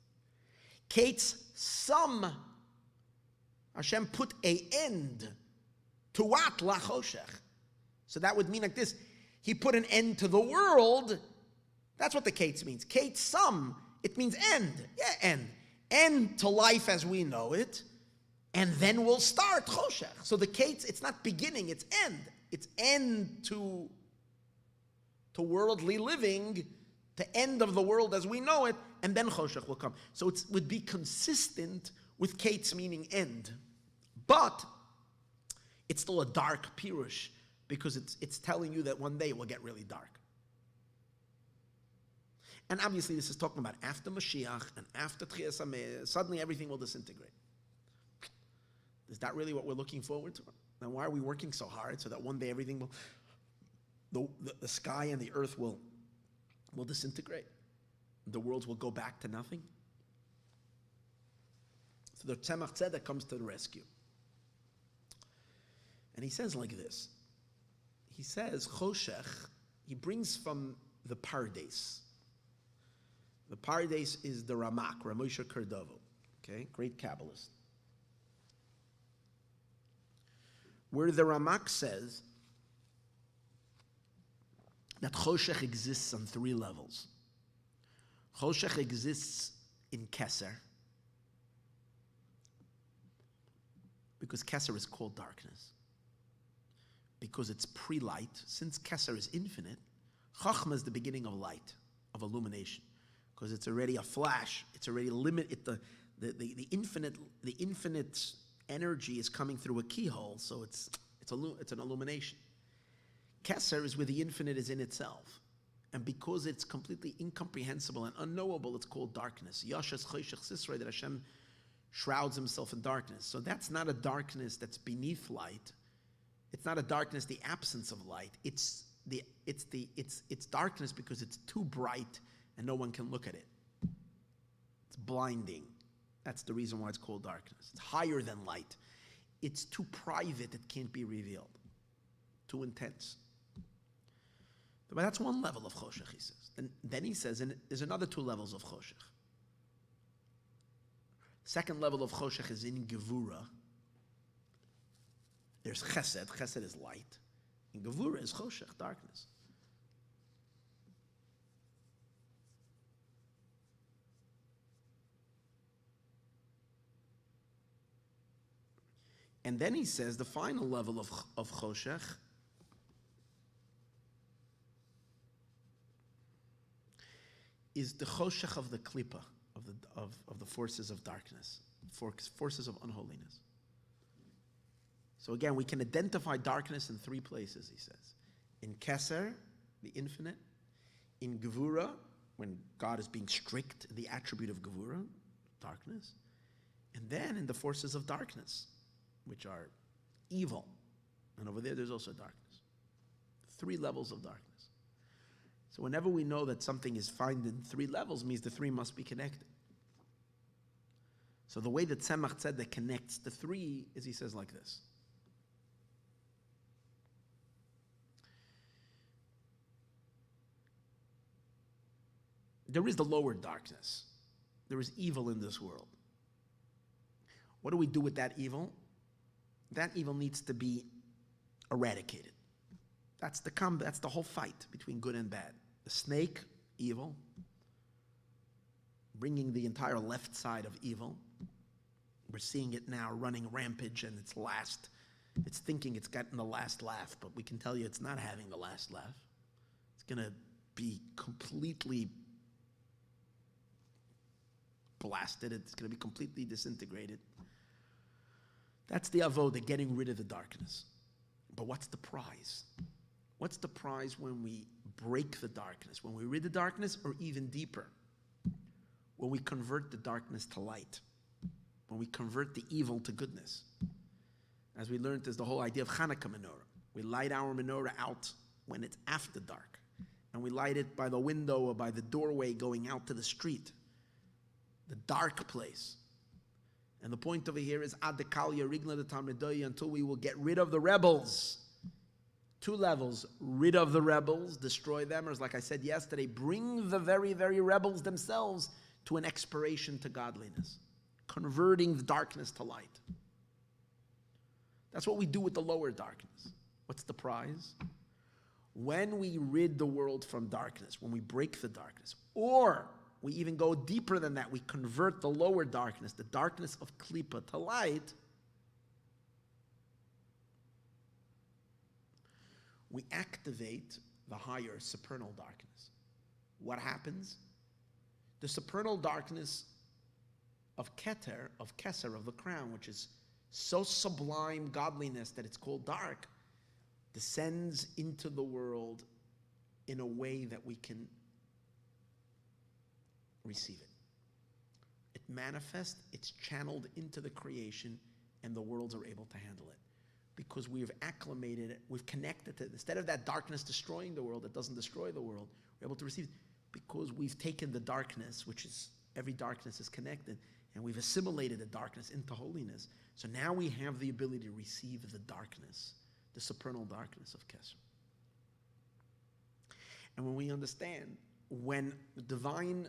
Kates Sam, Hashem put an end to what? La Choshech. So that would mean like this. He put an end to the world. That's what the Kates means. Kates Sam, it means end. Yeah, end. End to life as we know it. And then we'll start Choshech. So the Kates, it's not beginning, it's end. It's end to worldly living, to end of the world as we know it, and then Choshech will come. So it would be consistent with Kates meaning end. But it's still a dark pirush, because it's telling you that one day it will get really dark. And obviously this is talking about after Mashiach and after Tchias HaMeah, suddenly everything will disintegrate. Is that really what we're looking forward to? Then why are we working so hard so that one day everything will, the sky and the earth will disintegrate? The worlds will go back to nothing? So the Tzemach Tzedek comes to the rescue. And he says like this. He says, Choshech, he brings from the Pardes. The Pardes is the Ramak, Ramosha Kardovo. Okay, great Kabbalist. Where the Ramak says that Choshech exists on 3 levels. Choshech exists in Keser, because Keser is called darkness. Because it's pre-light, since Keser is infinite, Chachma is the beginning of light, of illumination. Because it's already a flash, it's already the infinite energy is coming through a keyhole, so it's an illumination. Keser is where the infinite is in itself. And because it's completely incomprehensible and unknowable, it's called darkness. Yashas Choshech Sisrei, that Hashem shrouds himself in darkness. So that's not a darkness that's beneath light. It's not a darkness, the absence of light. It's darkness because it's too bright and no one can look at it. It's blinding. That's the reason why it's called darkness. It's higher than light. It's too private, it can't be revealed. Too intense. But that's one level of Choshech, he says. And then he says, and there's another 2 levels of Choshech. Second level of Choshech is in Gevura. There's Chesed. Chesed is light. And Gevura is Choshech, darkness. And then he says the final level of Choshech is the Choshech of the Klippa, of the forces of darkness, forces of unholiness. So again, we can identify darkness in 3 places, he says. In Keser, the infinite. In Gevura, when God is being strict, the attribute of Gevura, darkness. And then in the forces of darkness, which are evil. And over there's also darkness. 3 levels of darkness. So whenever we know that something is found in 3 levels, means the 3 must be connected. So the way that Tzemach Tzedek connects the 3 is he says like this. There is the lower darkness. There is evil in this world. What do we do with that evil? That evil needs to be eradicated. That's the whole fight between good and bad. The snake, evil, bringing the entire left side of evil. We're seeing it now running rampage, and it's thinking it's gotten the last laugh, but we can tell you it's not having the last laugh. It's going to be completely blasted. It's going to be completely disintegrated. That's the avodah, getting rid of the darkness. But what's the prize? What's the prize when we break the darkness? When we rid the darkness, or even deeper, when we convert the darkness to light, when we convert the evil to goodness. As we learned, there's the whole idea of Chanukah menorah. We light our menorah out when it's after dark, and we light it by the window or by the doorway going out to the street, the dark place. And the point over here is ad dekalya rigla de until we will get rid of the rebels. 2 levels: rid of the rebels, destroy them, or as like I said yesterday, bring the very, very rebels themselves to an expiration to godliness, converting the darkness to light. That's what we do with the lower darkness. What's the prize? When we rid the world from darkness, when we break the darkness, or we even go deeper than that, we convert the lower darkness, the darkness of Klippa, to light, we activate the higher supernal darkness. What happens? The supernal darkness of Keter, of Keser, of the crown, which is so sublime godliness that it's called dark, descends into the world in a way that we can receive it. It manifests, it's channeled into the creation, and the worlds are able to handle it. Because we've acclimated it, we've connected it. Instead of that darkness destroying the world, it doesn't destroy the world, we're able to receive it. Because we've taken the darkness, which is, every darkness is connected, and we've assimilated the darkness into holiness. So now we have the ability to receive the darkness, the supernal darkness of Kesser. And when we understand, when the divine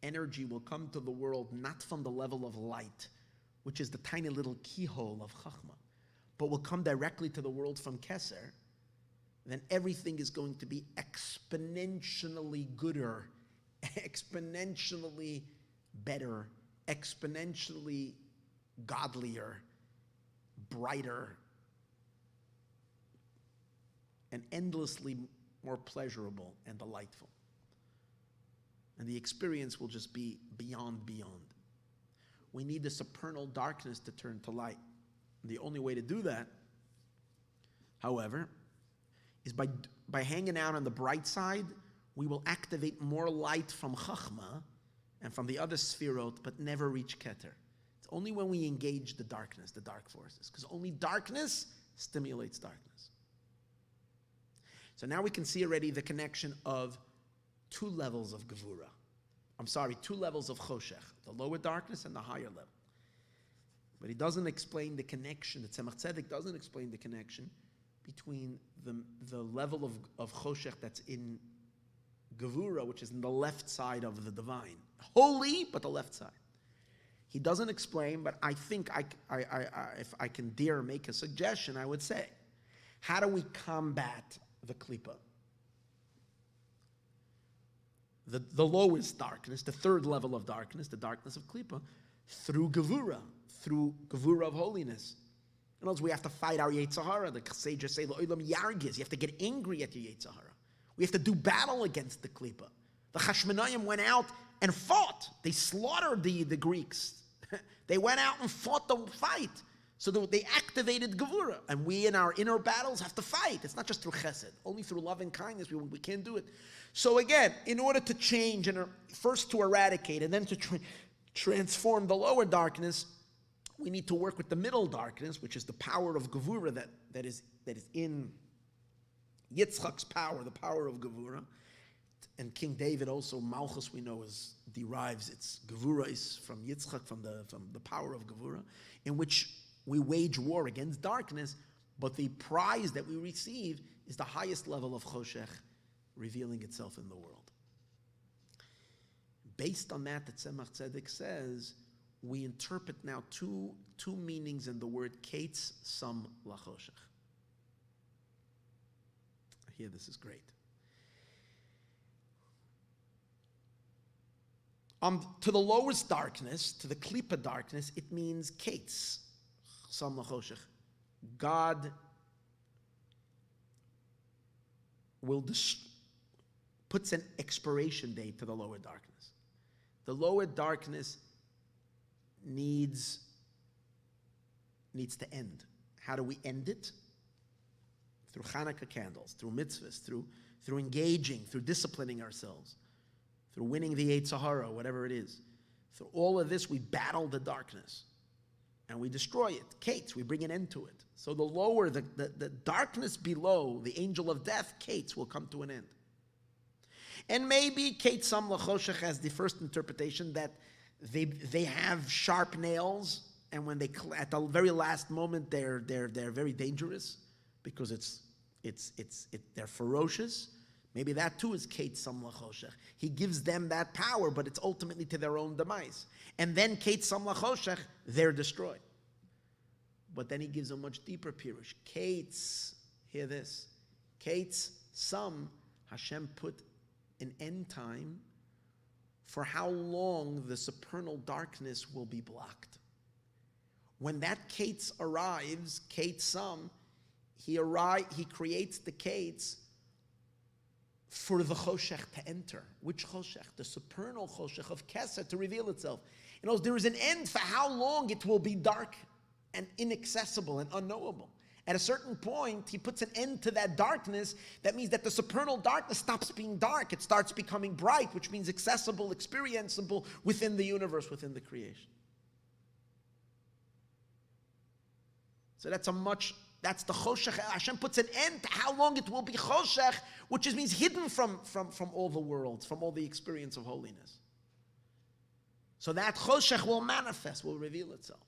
energy will come to the world not from the level of light, which is the tiny little keyhole of Chachma, but will come directly to the world from Keser, then everything is going to be exponentially gooder, exponentially better, exponentially godlier, brighter, and endlessly more pleasurable and delightful. And the experience will just be beyond. We need the supernal darkness to turn to light. The only way to do that, however, is by hanging out on the bright side. We will activate more light from Chachma and from the other Sfirot, but never reach Keter. It's only when we engage the darkness, the dark forces, because only darkness stimulates darkness. So now we can see already the connection of two levels of Gevura. Two levels of Choshech, the lower darkness and the higher level. But he doesn't explain the connection, the Tzemach Tzedek doesn't explain the connection between the level of Choshech that's in Gevura, which is in the left side of the divine. Holy, but the left side. He doesn't explain, but I think if I can dare make a suggestion, I would say, how do we combat the Klippa? The lowest darkness, the third level of darkness, the darkness of Klippa, through Gevura of holiness. In other words, we have to fight our Yetzer Hara. The sages say, Lo'olam Yargiz. You have to get angry at your Yetzer Hara. We have to do battle against the Klippa. The Chashmonayim went out and fought. They slaughtered the Greeks. They went out and fought the fight. So they activated Gevura. And we in our inner battles have to fight. It's not just through chesed. Only through love and kindness we can't do it. So again, in order to change, and first to eradicate and then to transform the lower darkness, we need to work with the middle darkness, which is the power of Gevura that is in Yitzchak's power, the power of Gevura. And King David also, Malchus, we know, derives its Gevura is from Yitzchak, from the power of Gevura, in which we wage war against darkness, but the prize that we receive is the highest level of Choshech revealing itself in the world. Based on that, the Tzemach Tzedek says, we interpret now two meanings in the word Kates Sam Lachoshech. Here, this is great. To the lowest darkness, to the Klippa darkness, it means Kates Sam Lachoshech. God will puts an expiration date to the lower darkness. The lower darkness needs to end. How do we end it? Through Chanukah candles, through mitzvahs, through engaging, through disciplining ourselves, through winning the Yetzer Hara, whatever it is. Through all of this, we battle the darkness and we destroy it. Kates, we bring an end to it. So the lower, the darkness below, the angel of death, Kates, will come to an end. And maybe Kate Sam Lachoshech has the first interpretation that they have sharp nails, and when at the very last moment they're very dangerous because they're ferocious. Maybe that too is Kate Sam Lachoshech. He gives them that power, but it's ultimately to their own demise. And then Kate Sam Lachoshech, they're destroyed. But then he gives a much deeper pirush. Kate's, hear this, Kate's Sam, Hashem put an end time for how long the supernal darkness will be blocked. When that Kates arrives, Kates Sam, he creates the Kates for the Choshech to enter. Which Choshech? The supernal Choshech of Keser to reveal itself. You know, there is an end for how long it will be dark and inaccessible and unknowable. At a certain point, he puts an end to that darkness. That means that the supernal darkness stops being dark. It starts becoming bright, which means accessible, experienceable within the universe, within the creation. So that's the Choshech. Hashem puts an end to how long it will be Choshech, which just means hidden from all the worlds, from all the experience of holiness. So that Choshech will manifest, will reveal itself.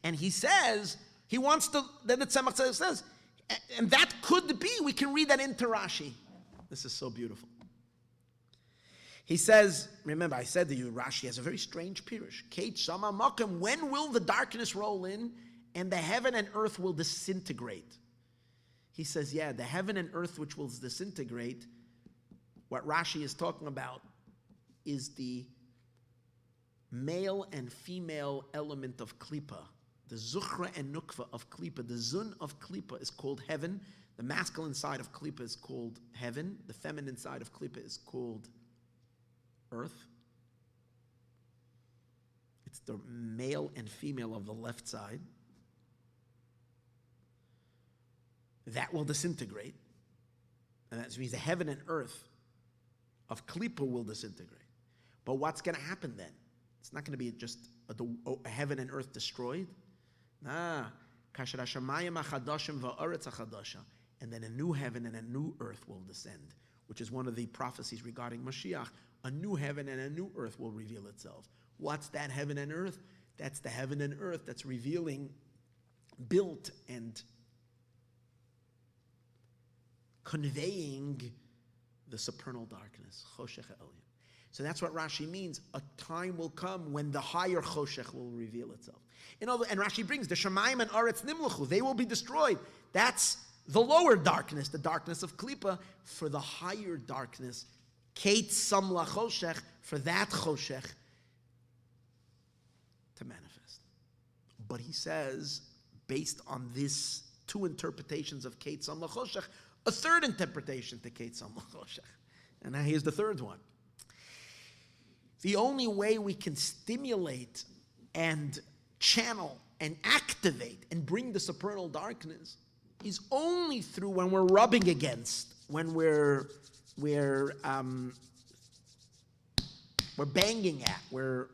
And he says, he wants to, then the Tzemach Tzedek says, and that could be, we can read that into Rashi. This is so beautiful. He says, remember I said to you, Rashi has a very strange pirush. Kate Shama Makim, when will the darkness roll in and the heaven and earth will disintegrate? He says, yeah, the heaven and earth which will disintegrate, what Rashi is talking about is the male and female element of Klippa. The Zuchra and Nukva of Klippa. The Zun of Klippa is called heaven. The masculine side of Klippa is called heaven. The feminine side of Klippa is called earth. It's the male and female of the left side. That will disintegrate. And that means the heaven and earth of Klippa will disintegrate. But what's going to happen then? It's not going to be just a heaven and earth destroyed. Nah. And then a new heaven and a new earth will descend, which is one of the prophecies regarding Mashiach. A new heaven and a new earth will reveal itself. What's that heaven and earth? That's the heaven and earth that's revealing, built and conveying the supernal darkness. Choshech ha'elyon. So that's what Rashi means. A time will come when the higher Choshech will reveal itself. And Rashi brings the Shemayim and Aretz Nimluchu. They will be destroyed. That's the lower darkness, the darkness of Klippa. For the higher darkness, Kate Samla Choshech, for that Choshech to manifest. But he says, based on these two interpretations of Kate Samla Choshech, a third interpretation to Kate Samla Choshech. And now here's the third one. The only way we can stimulate and channel and activate and bring the supernal darkness is only through when we're rubbing against, when we're banging at, we're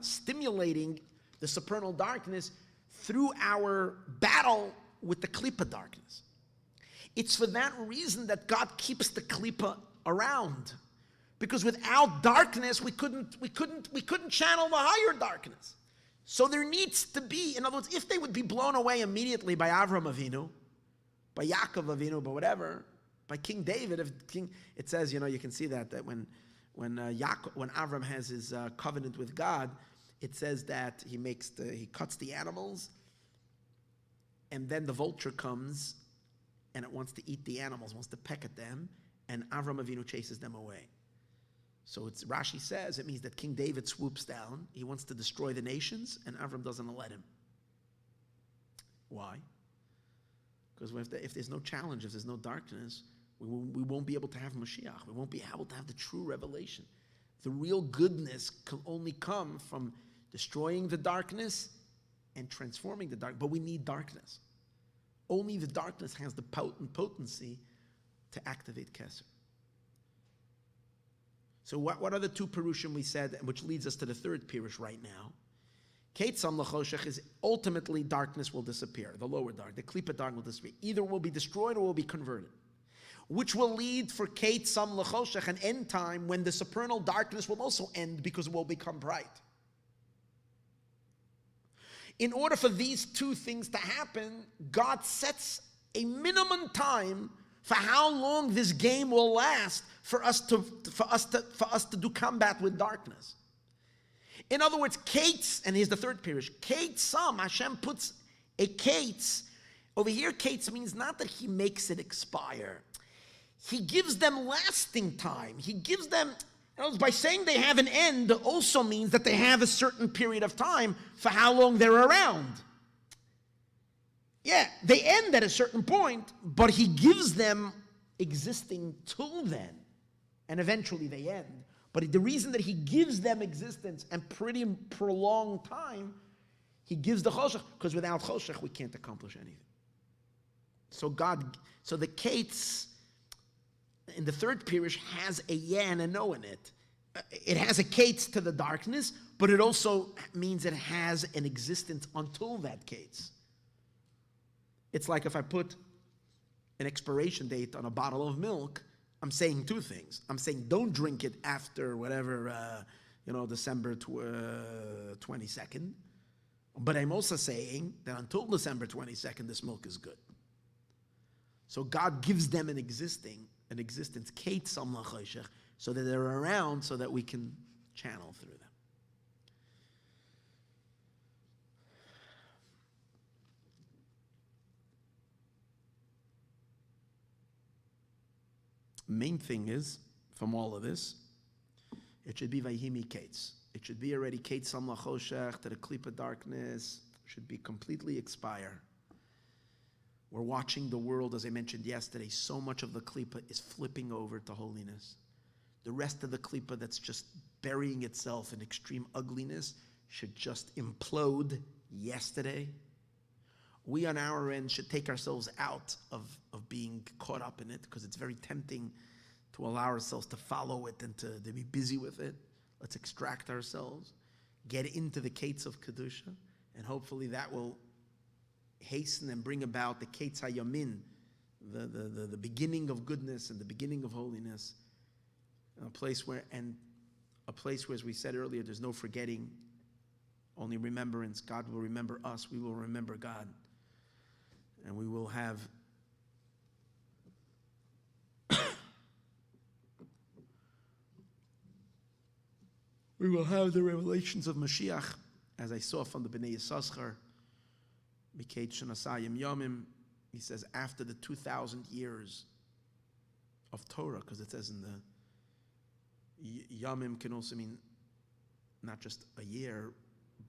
stimulating the supernal darkness through our battle with the Klippa darkness. It's for that reason that God keeps the Klippa around. Because without darkness, we couldn't channel the higher darkness. So there needs to be, in other words, if they would be blown away immediately by Avram Avinu, by Yaakov Avinu, by whatever, by King David, it says, you can see that when Avram has his covenant with God, it says that he cuts the animals, and then the vulture comes, and it wants to eat the animals, wants to peck at them, and Avram Avinu chases them away. So Rashi says it means that King David swoops down. He wants to destroy the nations, and Avram doesn't let him. Why? Because if there's no challenge, if there's no darkness, we won't be able to have Mashiach. We won't be able to have the true revelation. The real goodness can only come from destroying the darkness and transforming the dark. But we need darkness. Only the darkness has the potency to activate Kesser. So what are the two Perushim we said, which leads us to the third Pirush right now? Kate Samla Choshech is ultimately darkness will disappear, the lower dark, the Klippa dark will disappear. Either will be destroyed or will be converted. Which will lead for Kate Samla Choshech, an end time when the supernal darkness will also end because it will become bright. In order for these two things to happen, God sets a minimum time for how long this game will last for us to do combat with darkness. In other words, Kates, and here's the third Pirush, Kates, Hashem puts a Kates. Over here, Kates means not that he makes it expire. He gives them lasting time. He gives them, in other words, by saying they have an end also means that they have a certain period of time for how long they're around. Yeah, they end at a certain point, but he gives them existing till then, and eventually they end. But the reason that he gives them existence and pretty prolonged time, he gives the Choshech, because without Choshech we can't accomplish anything. So the Kates in the third Pirush has a yeah and a no in it. It has a Kates to the darkness, but it also means it has an existence until that Kates. It's like if I put an expiration date on a bottle of milk, I'm saying two things. I'm saying don't drink it after whatever, December 22nd. But I'm also saying that until December 22nd, this milk is good. So God gives them an existence, Kate Samla Choshech, so that they're around so that we can channel through them. Main thing is, from all of this, it should be Vayhimi Kates. It should be already Kates Samla Choshech, to the Klipa darkness, should be completely expire. We're watching the world, as I mentioned yesterday, so much of the Klipa is flipping over to holiness. The rest of the Klipa that's just burying itself in extreme ugliness should just implode yesterday. We on our end should take ourselves out of being caught up in it, because it's very tempting to allow ourselves to follow it and to be busy with it. Let's extract ourselves, get into the Kates of Kedusha, and hopefully that will hasten and bring about the Kates HaYamin, the beginning of goodness and the beginning of holiness, a place where, as we said earlier, there's no forgetting, only remembrance. God will remember us, we will remember God, and we will have the revelations of Mashiach, as I saw from the Bnei Yissaschar. Miketz Shenasayim Yomim, he says after the 2,000 years of Torah, because it says in the Yomim can also mean not just a year,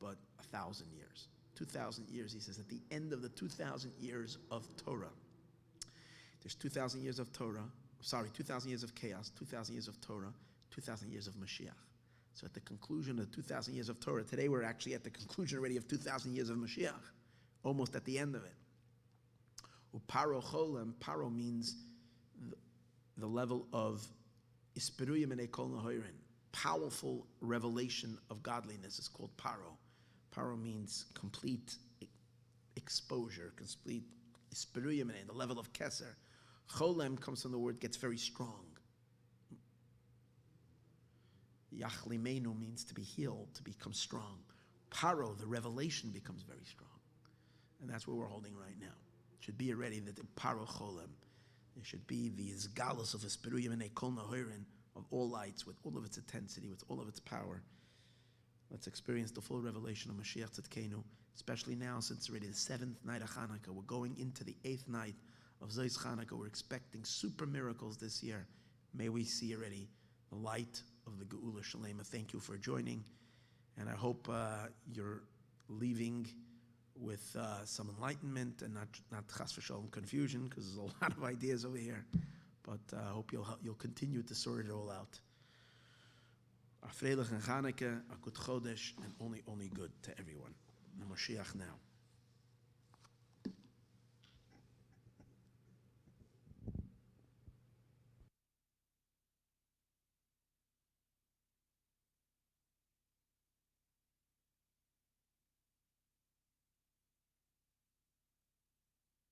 but 1,000 years. 2,000 years, he says, at the end of the 2,000 years of Torah. There's 2,000 years of Torah, 2,000 years of chaos, 2,000 years of Torah, 2,000 years of Mashiach. So at the conclusion of 2,000 years of Torah, today we're actually at the conclusion already of 2,000 years of Mashiach, almost at the end of it. Uparo cholem, paro means the level of ispiruyim and ekol nahoirin. Powerful revelation of godliness is called paro. Paro means complete exposure, complete ispiruyim, the level of keser. Cholem comes from the word gets very strong. Yachlimenu means to be healed, to become strong. Paro, the revelation, becomes very strong. And that's what we're holding right now. It should be already that the Paro Cholem, it should be the Izgalus of Espiruyim and Ekol Nahoirin, of all lights, with all of its intensity, with all of its power. Let's experience the full revelation of Mashiach Tzidkenu, especially now since it's already the 7th night of Chanukah. We're going into the 8th night of Zois Chanukah. We're expecting super miracles this year. May we see already the light of the Geula Shalema. Thank you for joining, and I hope you're leaving with some enlightenment and not chas v'shalom confusion, because there's a lot of ideas over here. But I hope you'll continue to sort it all out. A Freilich and Chanukah, a good Chodesh, and only good to everyone. And Mashiach now.